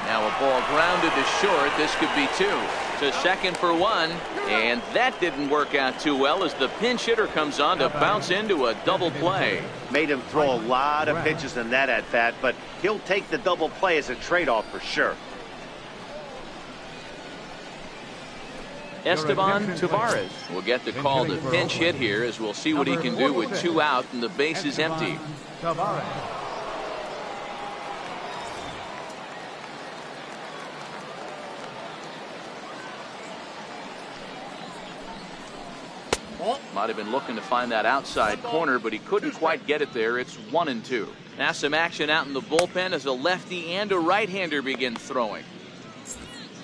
Now a ball grounded to short. This could be 2. To second for 1, and that didn't work out too well as the pinch hitter comes on to bounce into a double play. Made him throw a lot of pitches in that at bat, but he'll take the double play as a trade-off for sure. Esteban Tavares will get the call to pinch hit here as we'll see what he can do with 2 out and the base is empty. Might have been looking to find that outside corner, but he couldn't quite get it there. It's 1-2. Now some action out in the bullpen as a lefty and a right-hander begin throwing.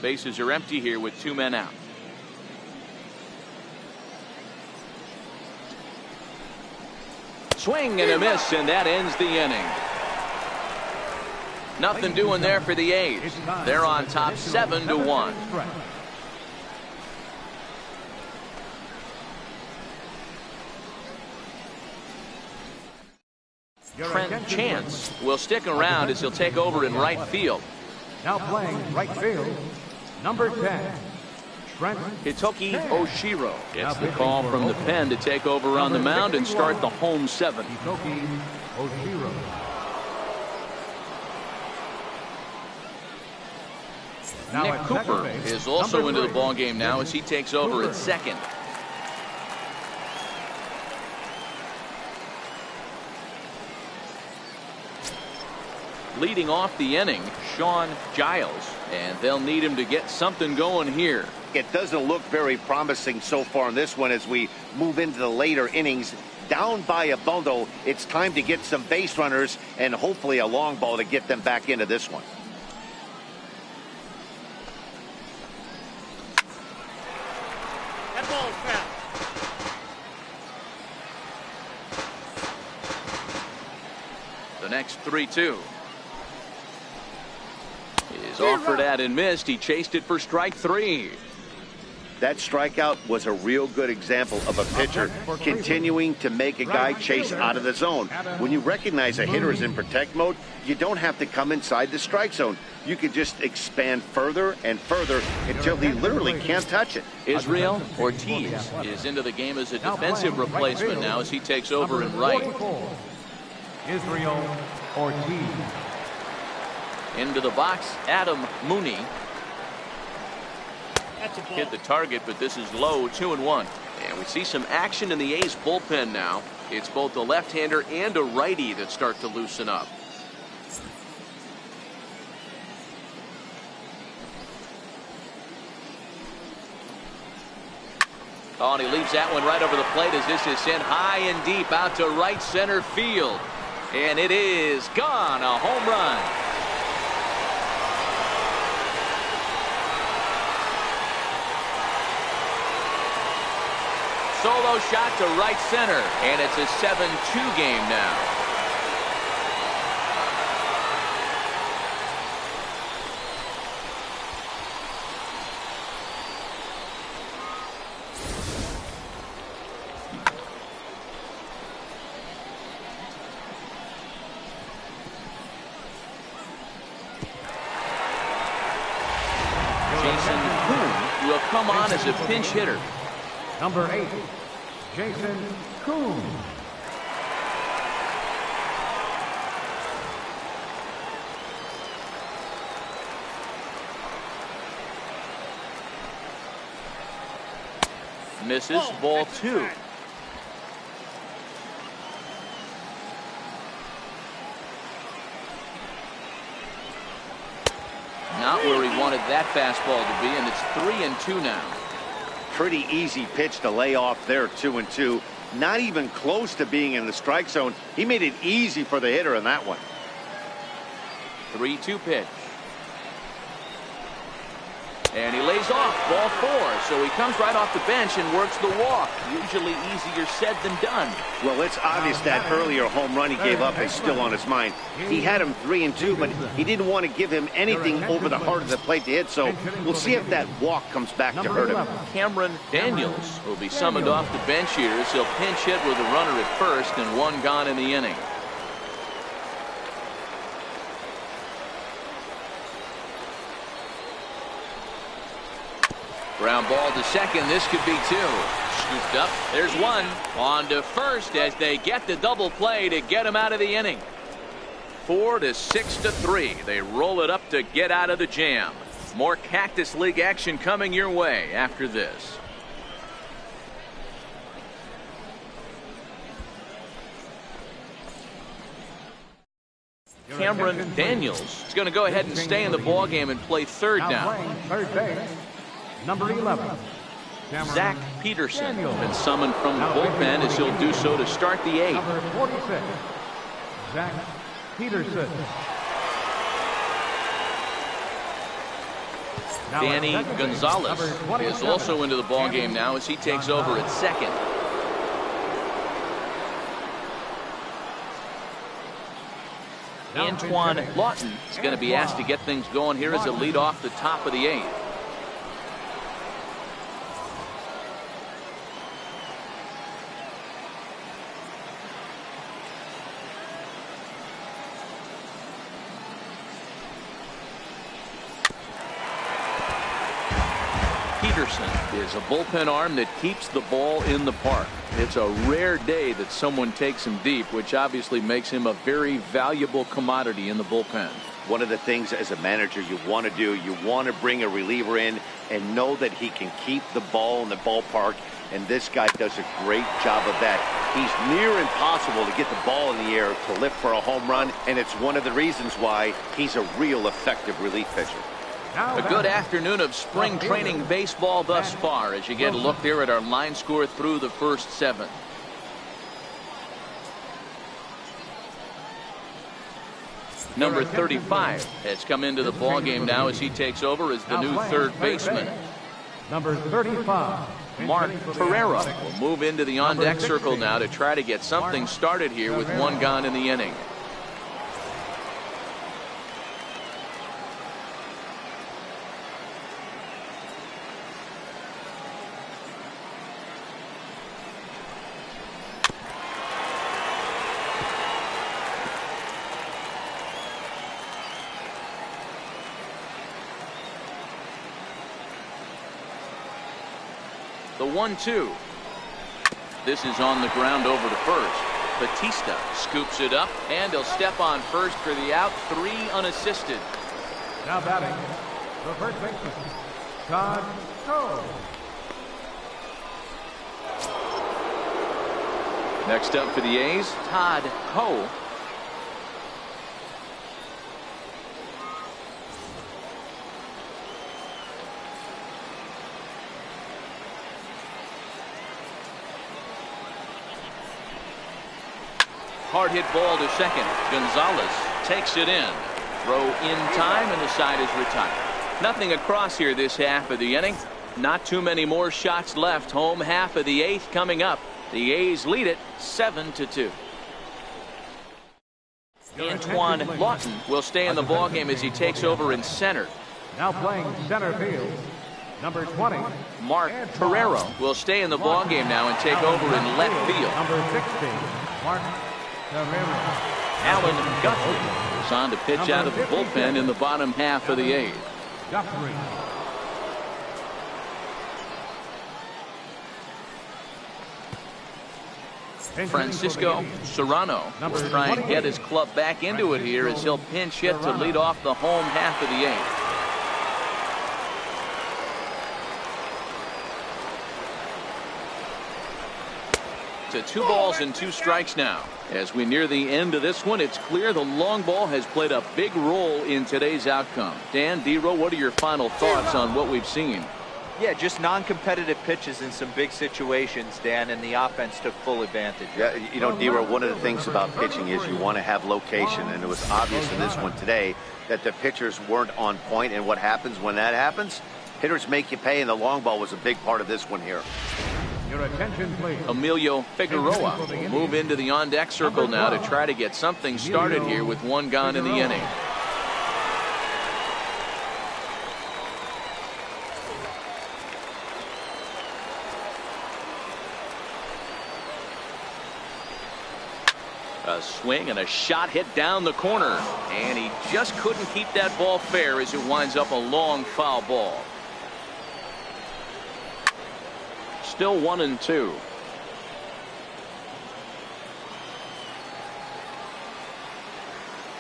Bases are empty here with 2 men out. Swing and a miss, and that ends the inning. Nothing doing there for the A's. They're on top 7-1. Trent Chance will stick around as he'll take over in right field. Now playing right field, number 10, Trent Hitoki Oshiro gets the call from the pen to take over on the mound and start the home 7. Hitoki Oshiro. Now Nick at Cooper second base, is also number into the 3, ball game now as he takes over Cooper. at second. Leading off the inning, Sean Giles, and they'll need him to get something going here. It doesn't look very promising so far in this one as we move into the later innings. Down by a bundle, it's time to get some base runners and hopefully a long ball to get them back into this one. That ball's foul. The next 3-2 is offered at and missed. He chased it for strike 3. That strikeout was a real good example of a pitcher continuing to make a guy chase out of the zone. When you recognize a hitter is in protect mode, you don't have to come inside the strike zone. You can just expand further and further until he literally can't touch it. Israel Ortiz is into the game as a defensive replacement now as he takes over in right. Israel Ortiz. Into the box, Adam Mooney. That's a ball. Hit the target, but this is low, 2-1. And we see some action in the A's bullpen now. It's both a left-hander and a righty that start to loosen up. Oh, and he leaves that one right over the plate as this is sent high and deep out to right center field. And it is gone, a home run. Solo shot to right center, and it's a 7-2 game now. Jason Kuhn will come on as a pinch hitter. Number 8, Jason Kuhn. Misses, ball 2. Not where he wanted that fastball to be, and it's 3-2 now. Pretty easy pitch to lay off there, 2-2. Not even close to being in the strike zone. He made it easy for the hitter in that one. 3-2 pitch. And he lays off, ball 4. So he comes right off the bench and works the walk. Usually easier said than done. Well, it's obvious that earlier home run he gave up is still on his mind. He had him 3-2, but he didn't want to give him anything over the heart of the plate to hit, so we'll see if that walk comes back to hurt him. Cameron Daniels will be summoned off the bench here as he'll pinch hit with a runner at first and 1 gone in the inning. Ground ball to second. This could be 2. Scooped up. There's 1. On to first as they get the double play to get him out of the inning. 4-6-3. They roll it up to get out of the jam. More Cactus League action coming your way after this. Cameron Daniels is going to go ahead and stay in the ball game and play third Now now. playing third base, number 11, Cameron Zach Peterson Daniels. been summoned from the bullpen as he'll do so to start the 8th. Number 46, Zach Peterson. Now at Danny second base, Gonzalez number is 27, also into the ball game now as he takes over at second. Antoine Lawton is going to be asked to get things going here as a lead off the top of the 8th. Peterson is a bullpen arm that keeps the ball in the park. It's a rare day that someone takes him deep, which obviously makes him a very valuable commodity in the bullpen. One of the things as a manager you want to do, you want to bring a reliever in and know that he can keep the ball in the ballpark, and this guy does a great job of that. He's near impossible to get the ball in the air to lift for a home run, and it's one of the reasons why he's a real effective relief pitcher. A good afternoon of spring training baseball thus far as you get a look there at our line score through the first 7. Number 35 has come into the ball game now as he takes over as the new third baseman. Number 35. Mark Pereira will move into the on-deck circle now to try to get something started here with 1 gone in the inning. The 1-2. This is on the ground over to first. Batista scoops it up, and he'll step on first for the out. 3 unassisted. Now batting, the first baseman, Todd Cole. Next up for the A's, Todd Cole. Hard hit ball to second. Gonzalez takes it in. Throw in time, and the side is retired. Nothing across here this half of the inning. Not too many more shots left. Home half of the 8th coming up. The A's lead it 7-2. Antoine Lawton will stay in the ballgame as he takes over in center. Now playing center field, number 20. Mark Pereira will stay in the ballgame now and take over in left field. Number 16, Mark Pereira. Alan Guthrie is on to pitch out of the bullpen in the bottom half of the 8th. Guthrie. Francisco Serrano will try and get his club back into it here as he'll pinch hit to lead off the home half of the 8th. To 2 balls and 2 strikes now. As we near the end of this one, it's clear the long ball has played a big role in today's outcome. Dan, D-Row, what are your final thoughts on what we've seen? Yeah, just non-competitive pitches in some big situations, Dan, and the offense took full advantage. Yeah, you know, D-Row, one of the things about pitching is you want to have location, and it was obvious in this one today that the pitchers weren't on point, and what happens when that happens? Hitters make you pay, and the long ball was a big part of this one here. Your attention, please. Emilio Figueroa will move into the on-deck circle now to try to get something started here with 1 gone in the inning. A swing and a shot hit down the corner, and he just couldn't keep that ball fair as it winds up a long foul ball. Still 1-2.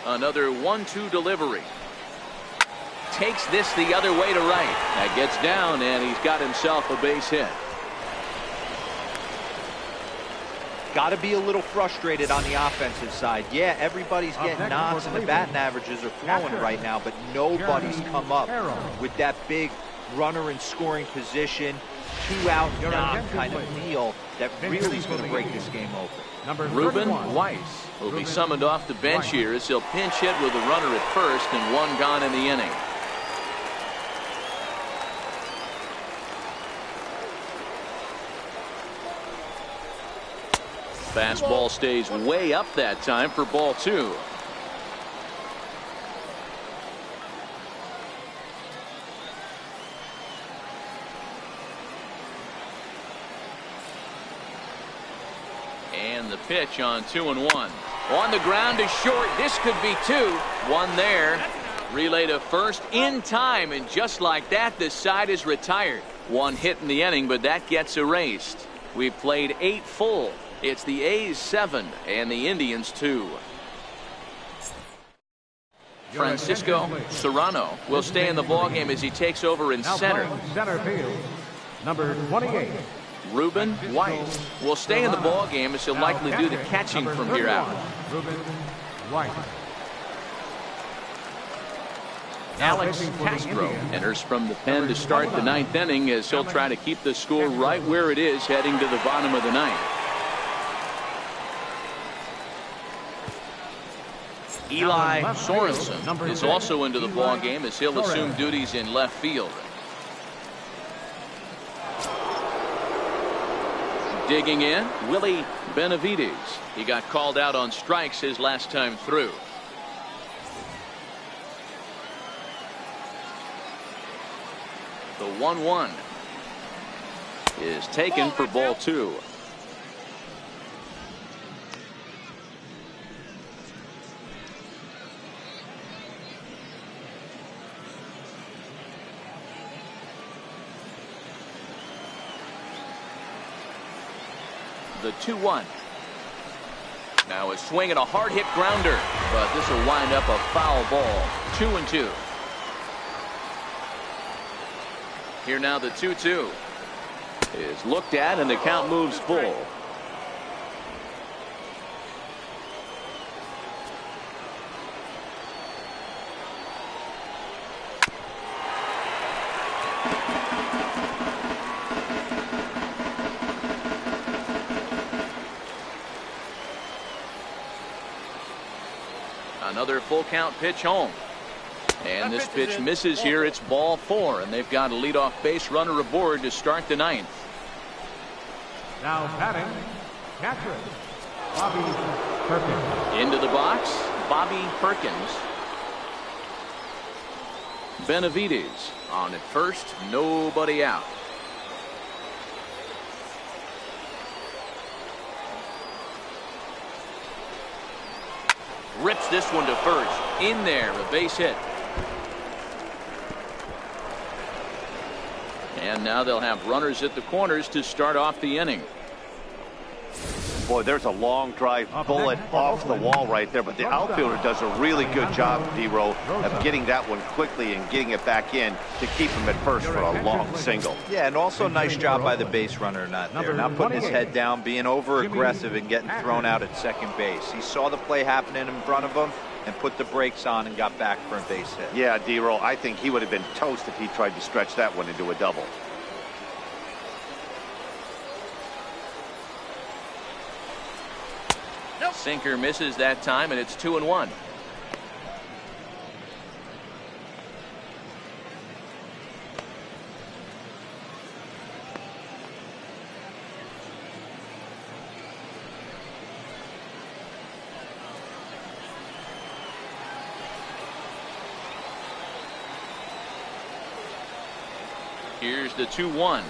Another 1-2 delivery. Takes this the other way to right. That gets down, and he's got himself a base hit. Got to be a little frustrated on the offensive side. Yeah, everybody's getting knocks and the batting averages are flowing right now, but nobody's come up with that big runner in scoring position, 2-out knock kind of deal that really is going to break this game open. Ruben Weiss will be summoned off the bench here as he'll pinch hit with a runner at first and 1 gone in the inning. Fastball stays way up that time for ball 2. And the pitch on 2-1. On the ground to short. This could be 2. 1 there. Relay to first in time, and just like that, the side is retired. 1 hit in the inning, but that gets erased. We've played 8 full. It's the A's 7 and the Indians 2. Francisco Serrano will stay in the ballgame as he takes over in Now center. playing center field, number 28. Ruben White will stay in the ballgame as he'll likely do the catching from here out. Ruben White. Alex Castro enters from the pen to start the ninth inning as he'll try to keep the score right where it is heading to the bottom of the ninth. Eli Sorensen is also into the ballgame as he'll assume duties in left field. Digging in, Willie Benavides. He got called out on strikes his last time through. The 1-1 is taken for ball 2. The 2-1. Now a swing and a hard hit grounder, but this will wind up a foul ball. 2-2. Here now the 2-2 is looked at and the count moves full. Another full count pitch home. And this pitch misses here. It's ball 4, and they've got a leadoff base runner aboard to start the ninth. Now batting, catcher, Bobby Perkins. Into the box, Bobby Perkins. Benavides on at first, nobody out. Rips this one to first. In there, a base hit. And now they'll have runners at the corners to start off the inning. Boy, there's a long drive bullet off the wall right there, but the outfielder does a really good job, D-Row, of getting that one quickly and getting it back in to keep him at first for a long single. Yeah, and also nice job by the base runner not there. Not putting his head down, being over-aggressive and getting thrown out at second base. He saw the play happening in front of him and put the brakes on and got back for a base hit. Yeah, D-Row, I think he would have been toast if he tried to stretch that one into a double. Sinker misses that time, and it's 2-1. Here's the 2-1.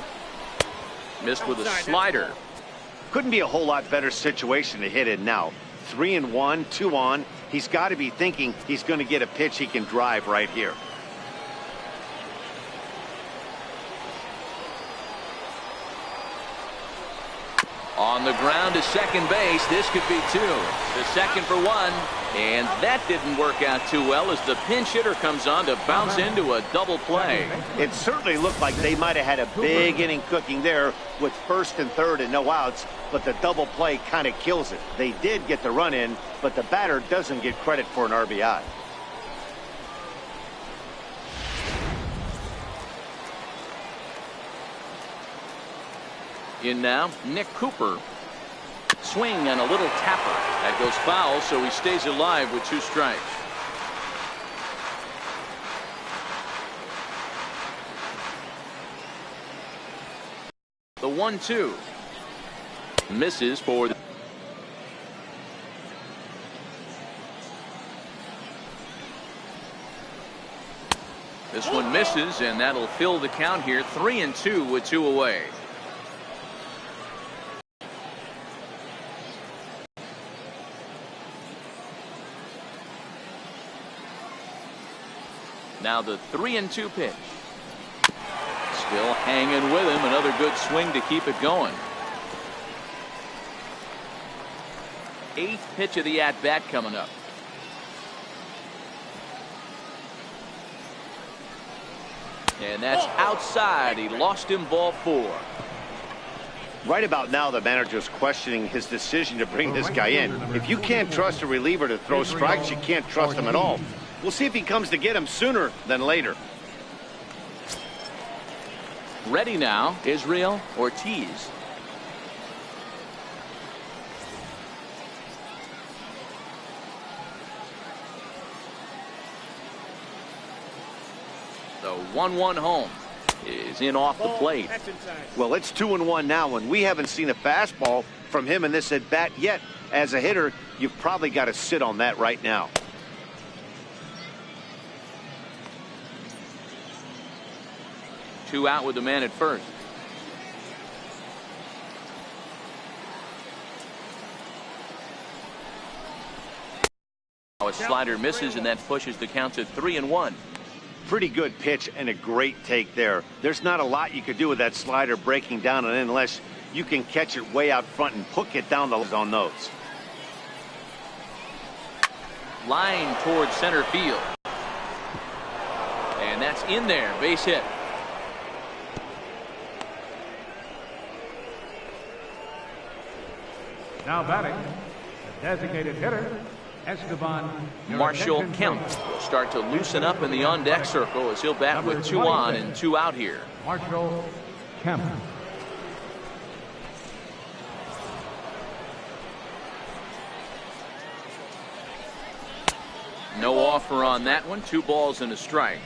Missed with a slider. Couldn't be a whole lot better situation to hit in now. 3-1, 2 on. He's got to be thinking he's going to get a pitch he can drive right here. On the ground to second base. This could be 2. The second for 1. And that didn't work out too well as the pinch hitter comes on to bounce into a double play. It certainly looked like they might have had a big inning cooking there with first and third and no outs, but the double play kind of kills it. They did get the run in, but the batter doesn't get credit for an RBI. In now, Nick Cooper. Swing and a little tapper. That goes foul, so he stays alive with 2 strikes. The 1-2. Misses for the... This one misses, and that'll fill the count here. 3-2 with 2 away. Now the 3-2 pitch. Still hanging with him. Another good swing to keep it going. 8th pitch of the at-bat coming up. And that's outside. He lost him, ball 4. Right about now, the manager's questioning his decision to bring this guy in. If you can't trust a reliever to throw strikes, you can't trust him at all. We'll see if he comes to get him sooner than later. Ready now, Israel Ortiz. The 1-1 home is in off the plate. Well, it's 2-1 now, and we haven't seen a fastball from him in this at bat yet. As a hitter, you've probably got to sit on that right now. Two out with the man at first. A slider misses, and that pushes the count to 3-1. Pretty good pitch and a great take there. There's not a lot you could do with that slider breaking down and in unless you can catch it way out front and hook it down on those. Line towards center field. And that's in there. Base hit. Now batting, the designated hitter, Esteban Marshall Kemp will start to loosen up in the on-deck circle as he'll bat with 2 on and 2 out here. Marshall Kemp. No offer on that one. 2 balls and a strike.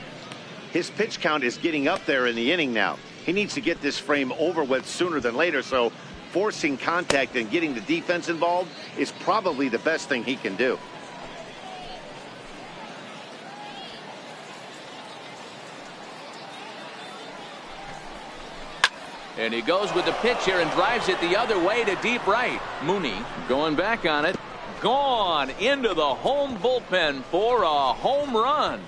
His pitch count is getting up there in the inning now. He needs to get this frame over with sooner than later, so forcing contact and getting the defense involved is probably the best thing he can do. And he goes with the pitch here and drives it the other way to deep right. Mooney going back on it. Gone into the home bullpen for a home run.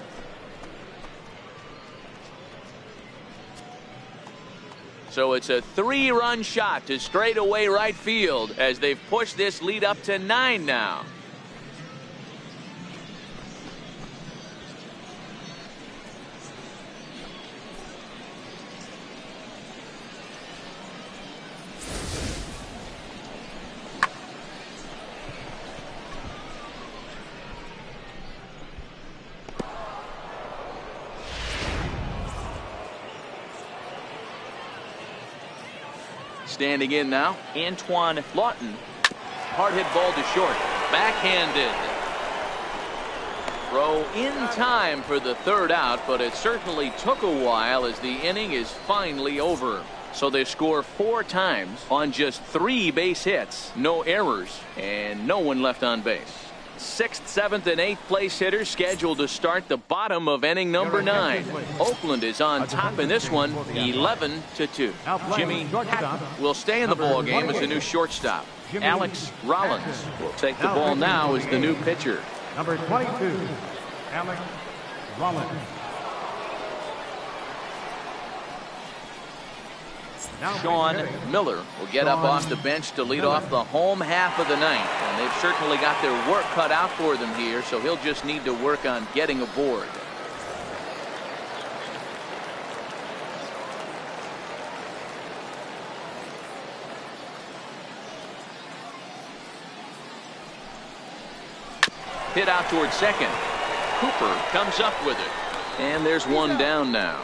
So it's a 3-run shot to straightaway right field as they've pushed this lead up to 9 now. Standing in now, Antoine Lawton. Hard hit ball to short. Backhanded. Throw in time for the 3rd out, but it certainly took a while as the inning is finally over. So they score 4 times on just 3 base hits, no errors, and no one left on base. 6th, 7th, and 8th place hitters scheduled to start the bottom of inning number 9. Oakland is on top in this one, 11-2. Jimmy Patton will stay in the ball game as the new shortstop. Alex Rollins will take the ball now as the new pitcher. Number 22, Alex Rollins. Sean Miller will get up off the bench to lead off the home half of the 9th. And they've certainly got their work cut out for them here, so he'll just need to work on getting aboard. Hit out towards second. Cooper comes up with it. And there's one down now.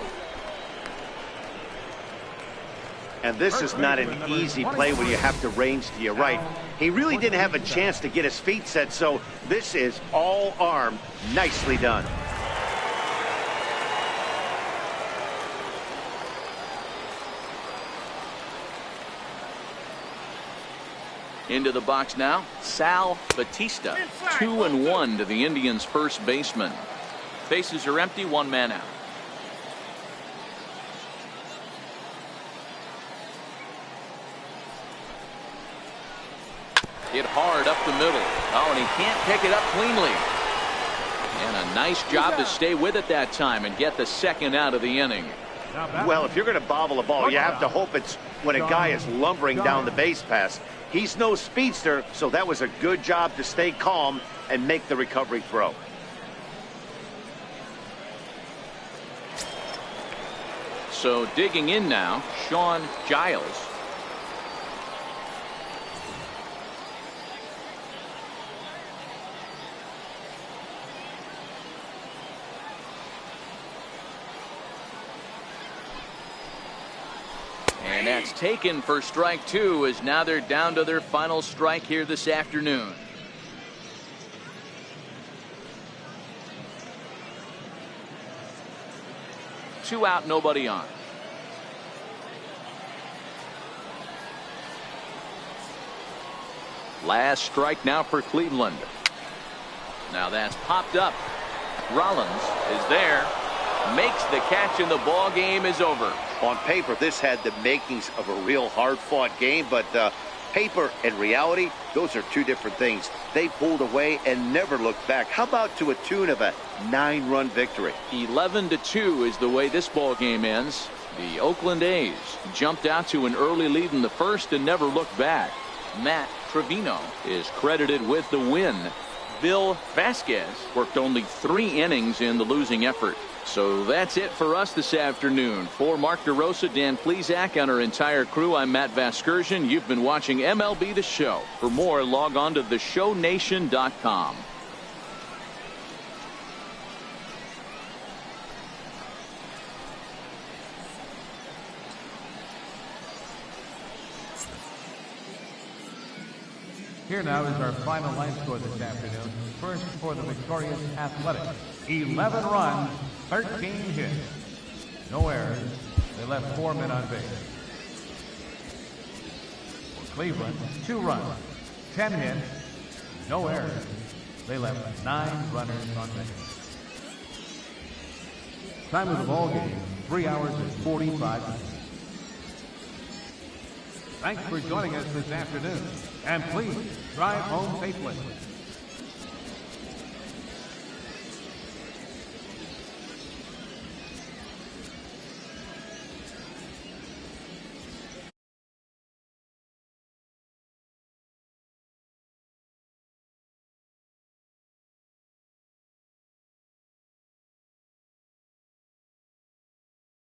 And this is not an easy play when you have to range to your right. He really didn't have a chance to get his feet set, so this is all arm. Nicely done. Into the box now, Sal Batista. 2-1 to the Indians' first baseman. Bases are empty, 1 man out. Hit hard up the middle. Oh, and he can't pick it up cleanly. And a nice job to stay with it that time and get the 2nd out of the inning. Well, if you're going to bobble a ball, you have to hope it's when a guy is lumbering down the base pass. He's no speedster, so that was a good job to stay calm and make the recovery throw. So digging in now, Sean Giles. And that's taken for strike 2, as now they're down to their final strike here this afternoon. Two out, nobody on. Last strike now for Cleveland. Now that's popped up. Rollins is there, makes the catch, and the ball game is over. On paper, this had the makings of a real hard-fought game, but paper and reality, those are two different things. They pulled away and never looked back. How about to a tune of a 9-run victory? 11-2 is the way this ball game ends. The Oakland A's jumped out to an early lead in the first and never looked back. Matt Trevino is credited with the win. Bill Vasquez worked only 3 innings in the losing effort. So that's it for us this afternoon. For Mark DeRosa, Dan Plesac, and our entire crew, I'm Matt Vasgersian. You've been watching MLB The Show. For more, log on to theshownation.com. Here now is our final line score this afternoon. First for the victorious Athletics. 11 runs, 13 hits. No errors. They left 4 men on base. For Cleveland, 2 runs, 10 hits, no errors. They left 9 runners on base. Time of the ball game, 3 hours and 45 minutes. Thanks for joining us this afternoon. And please drive home safely.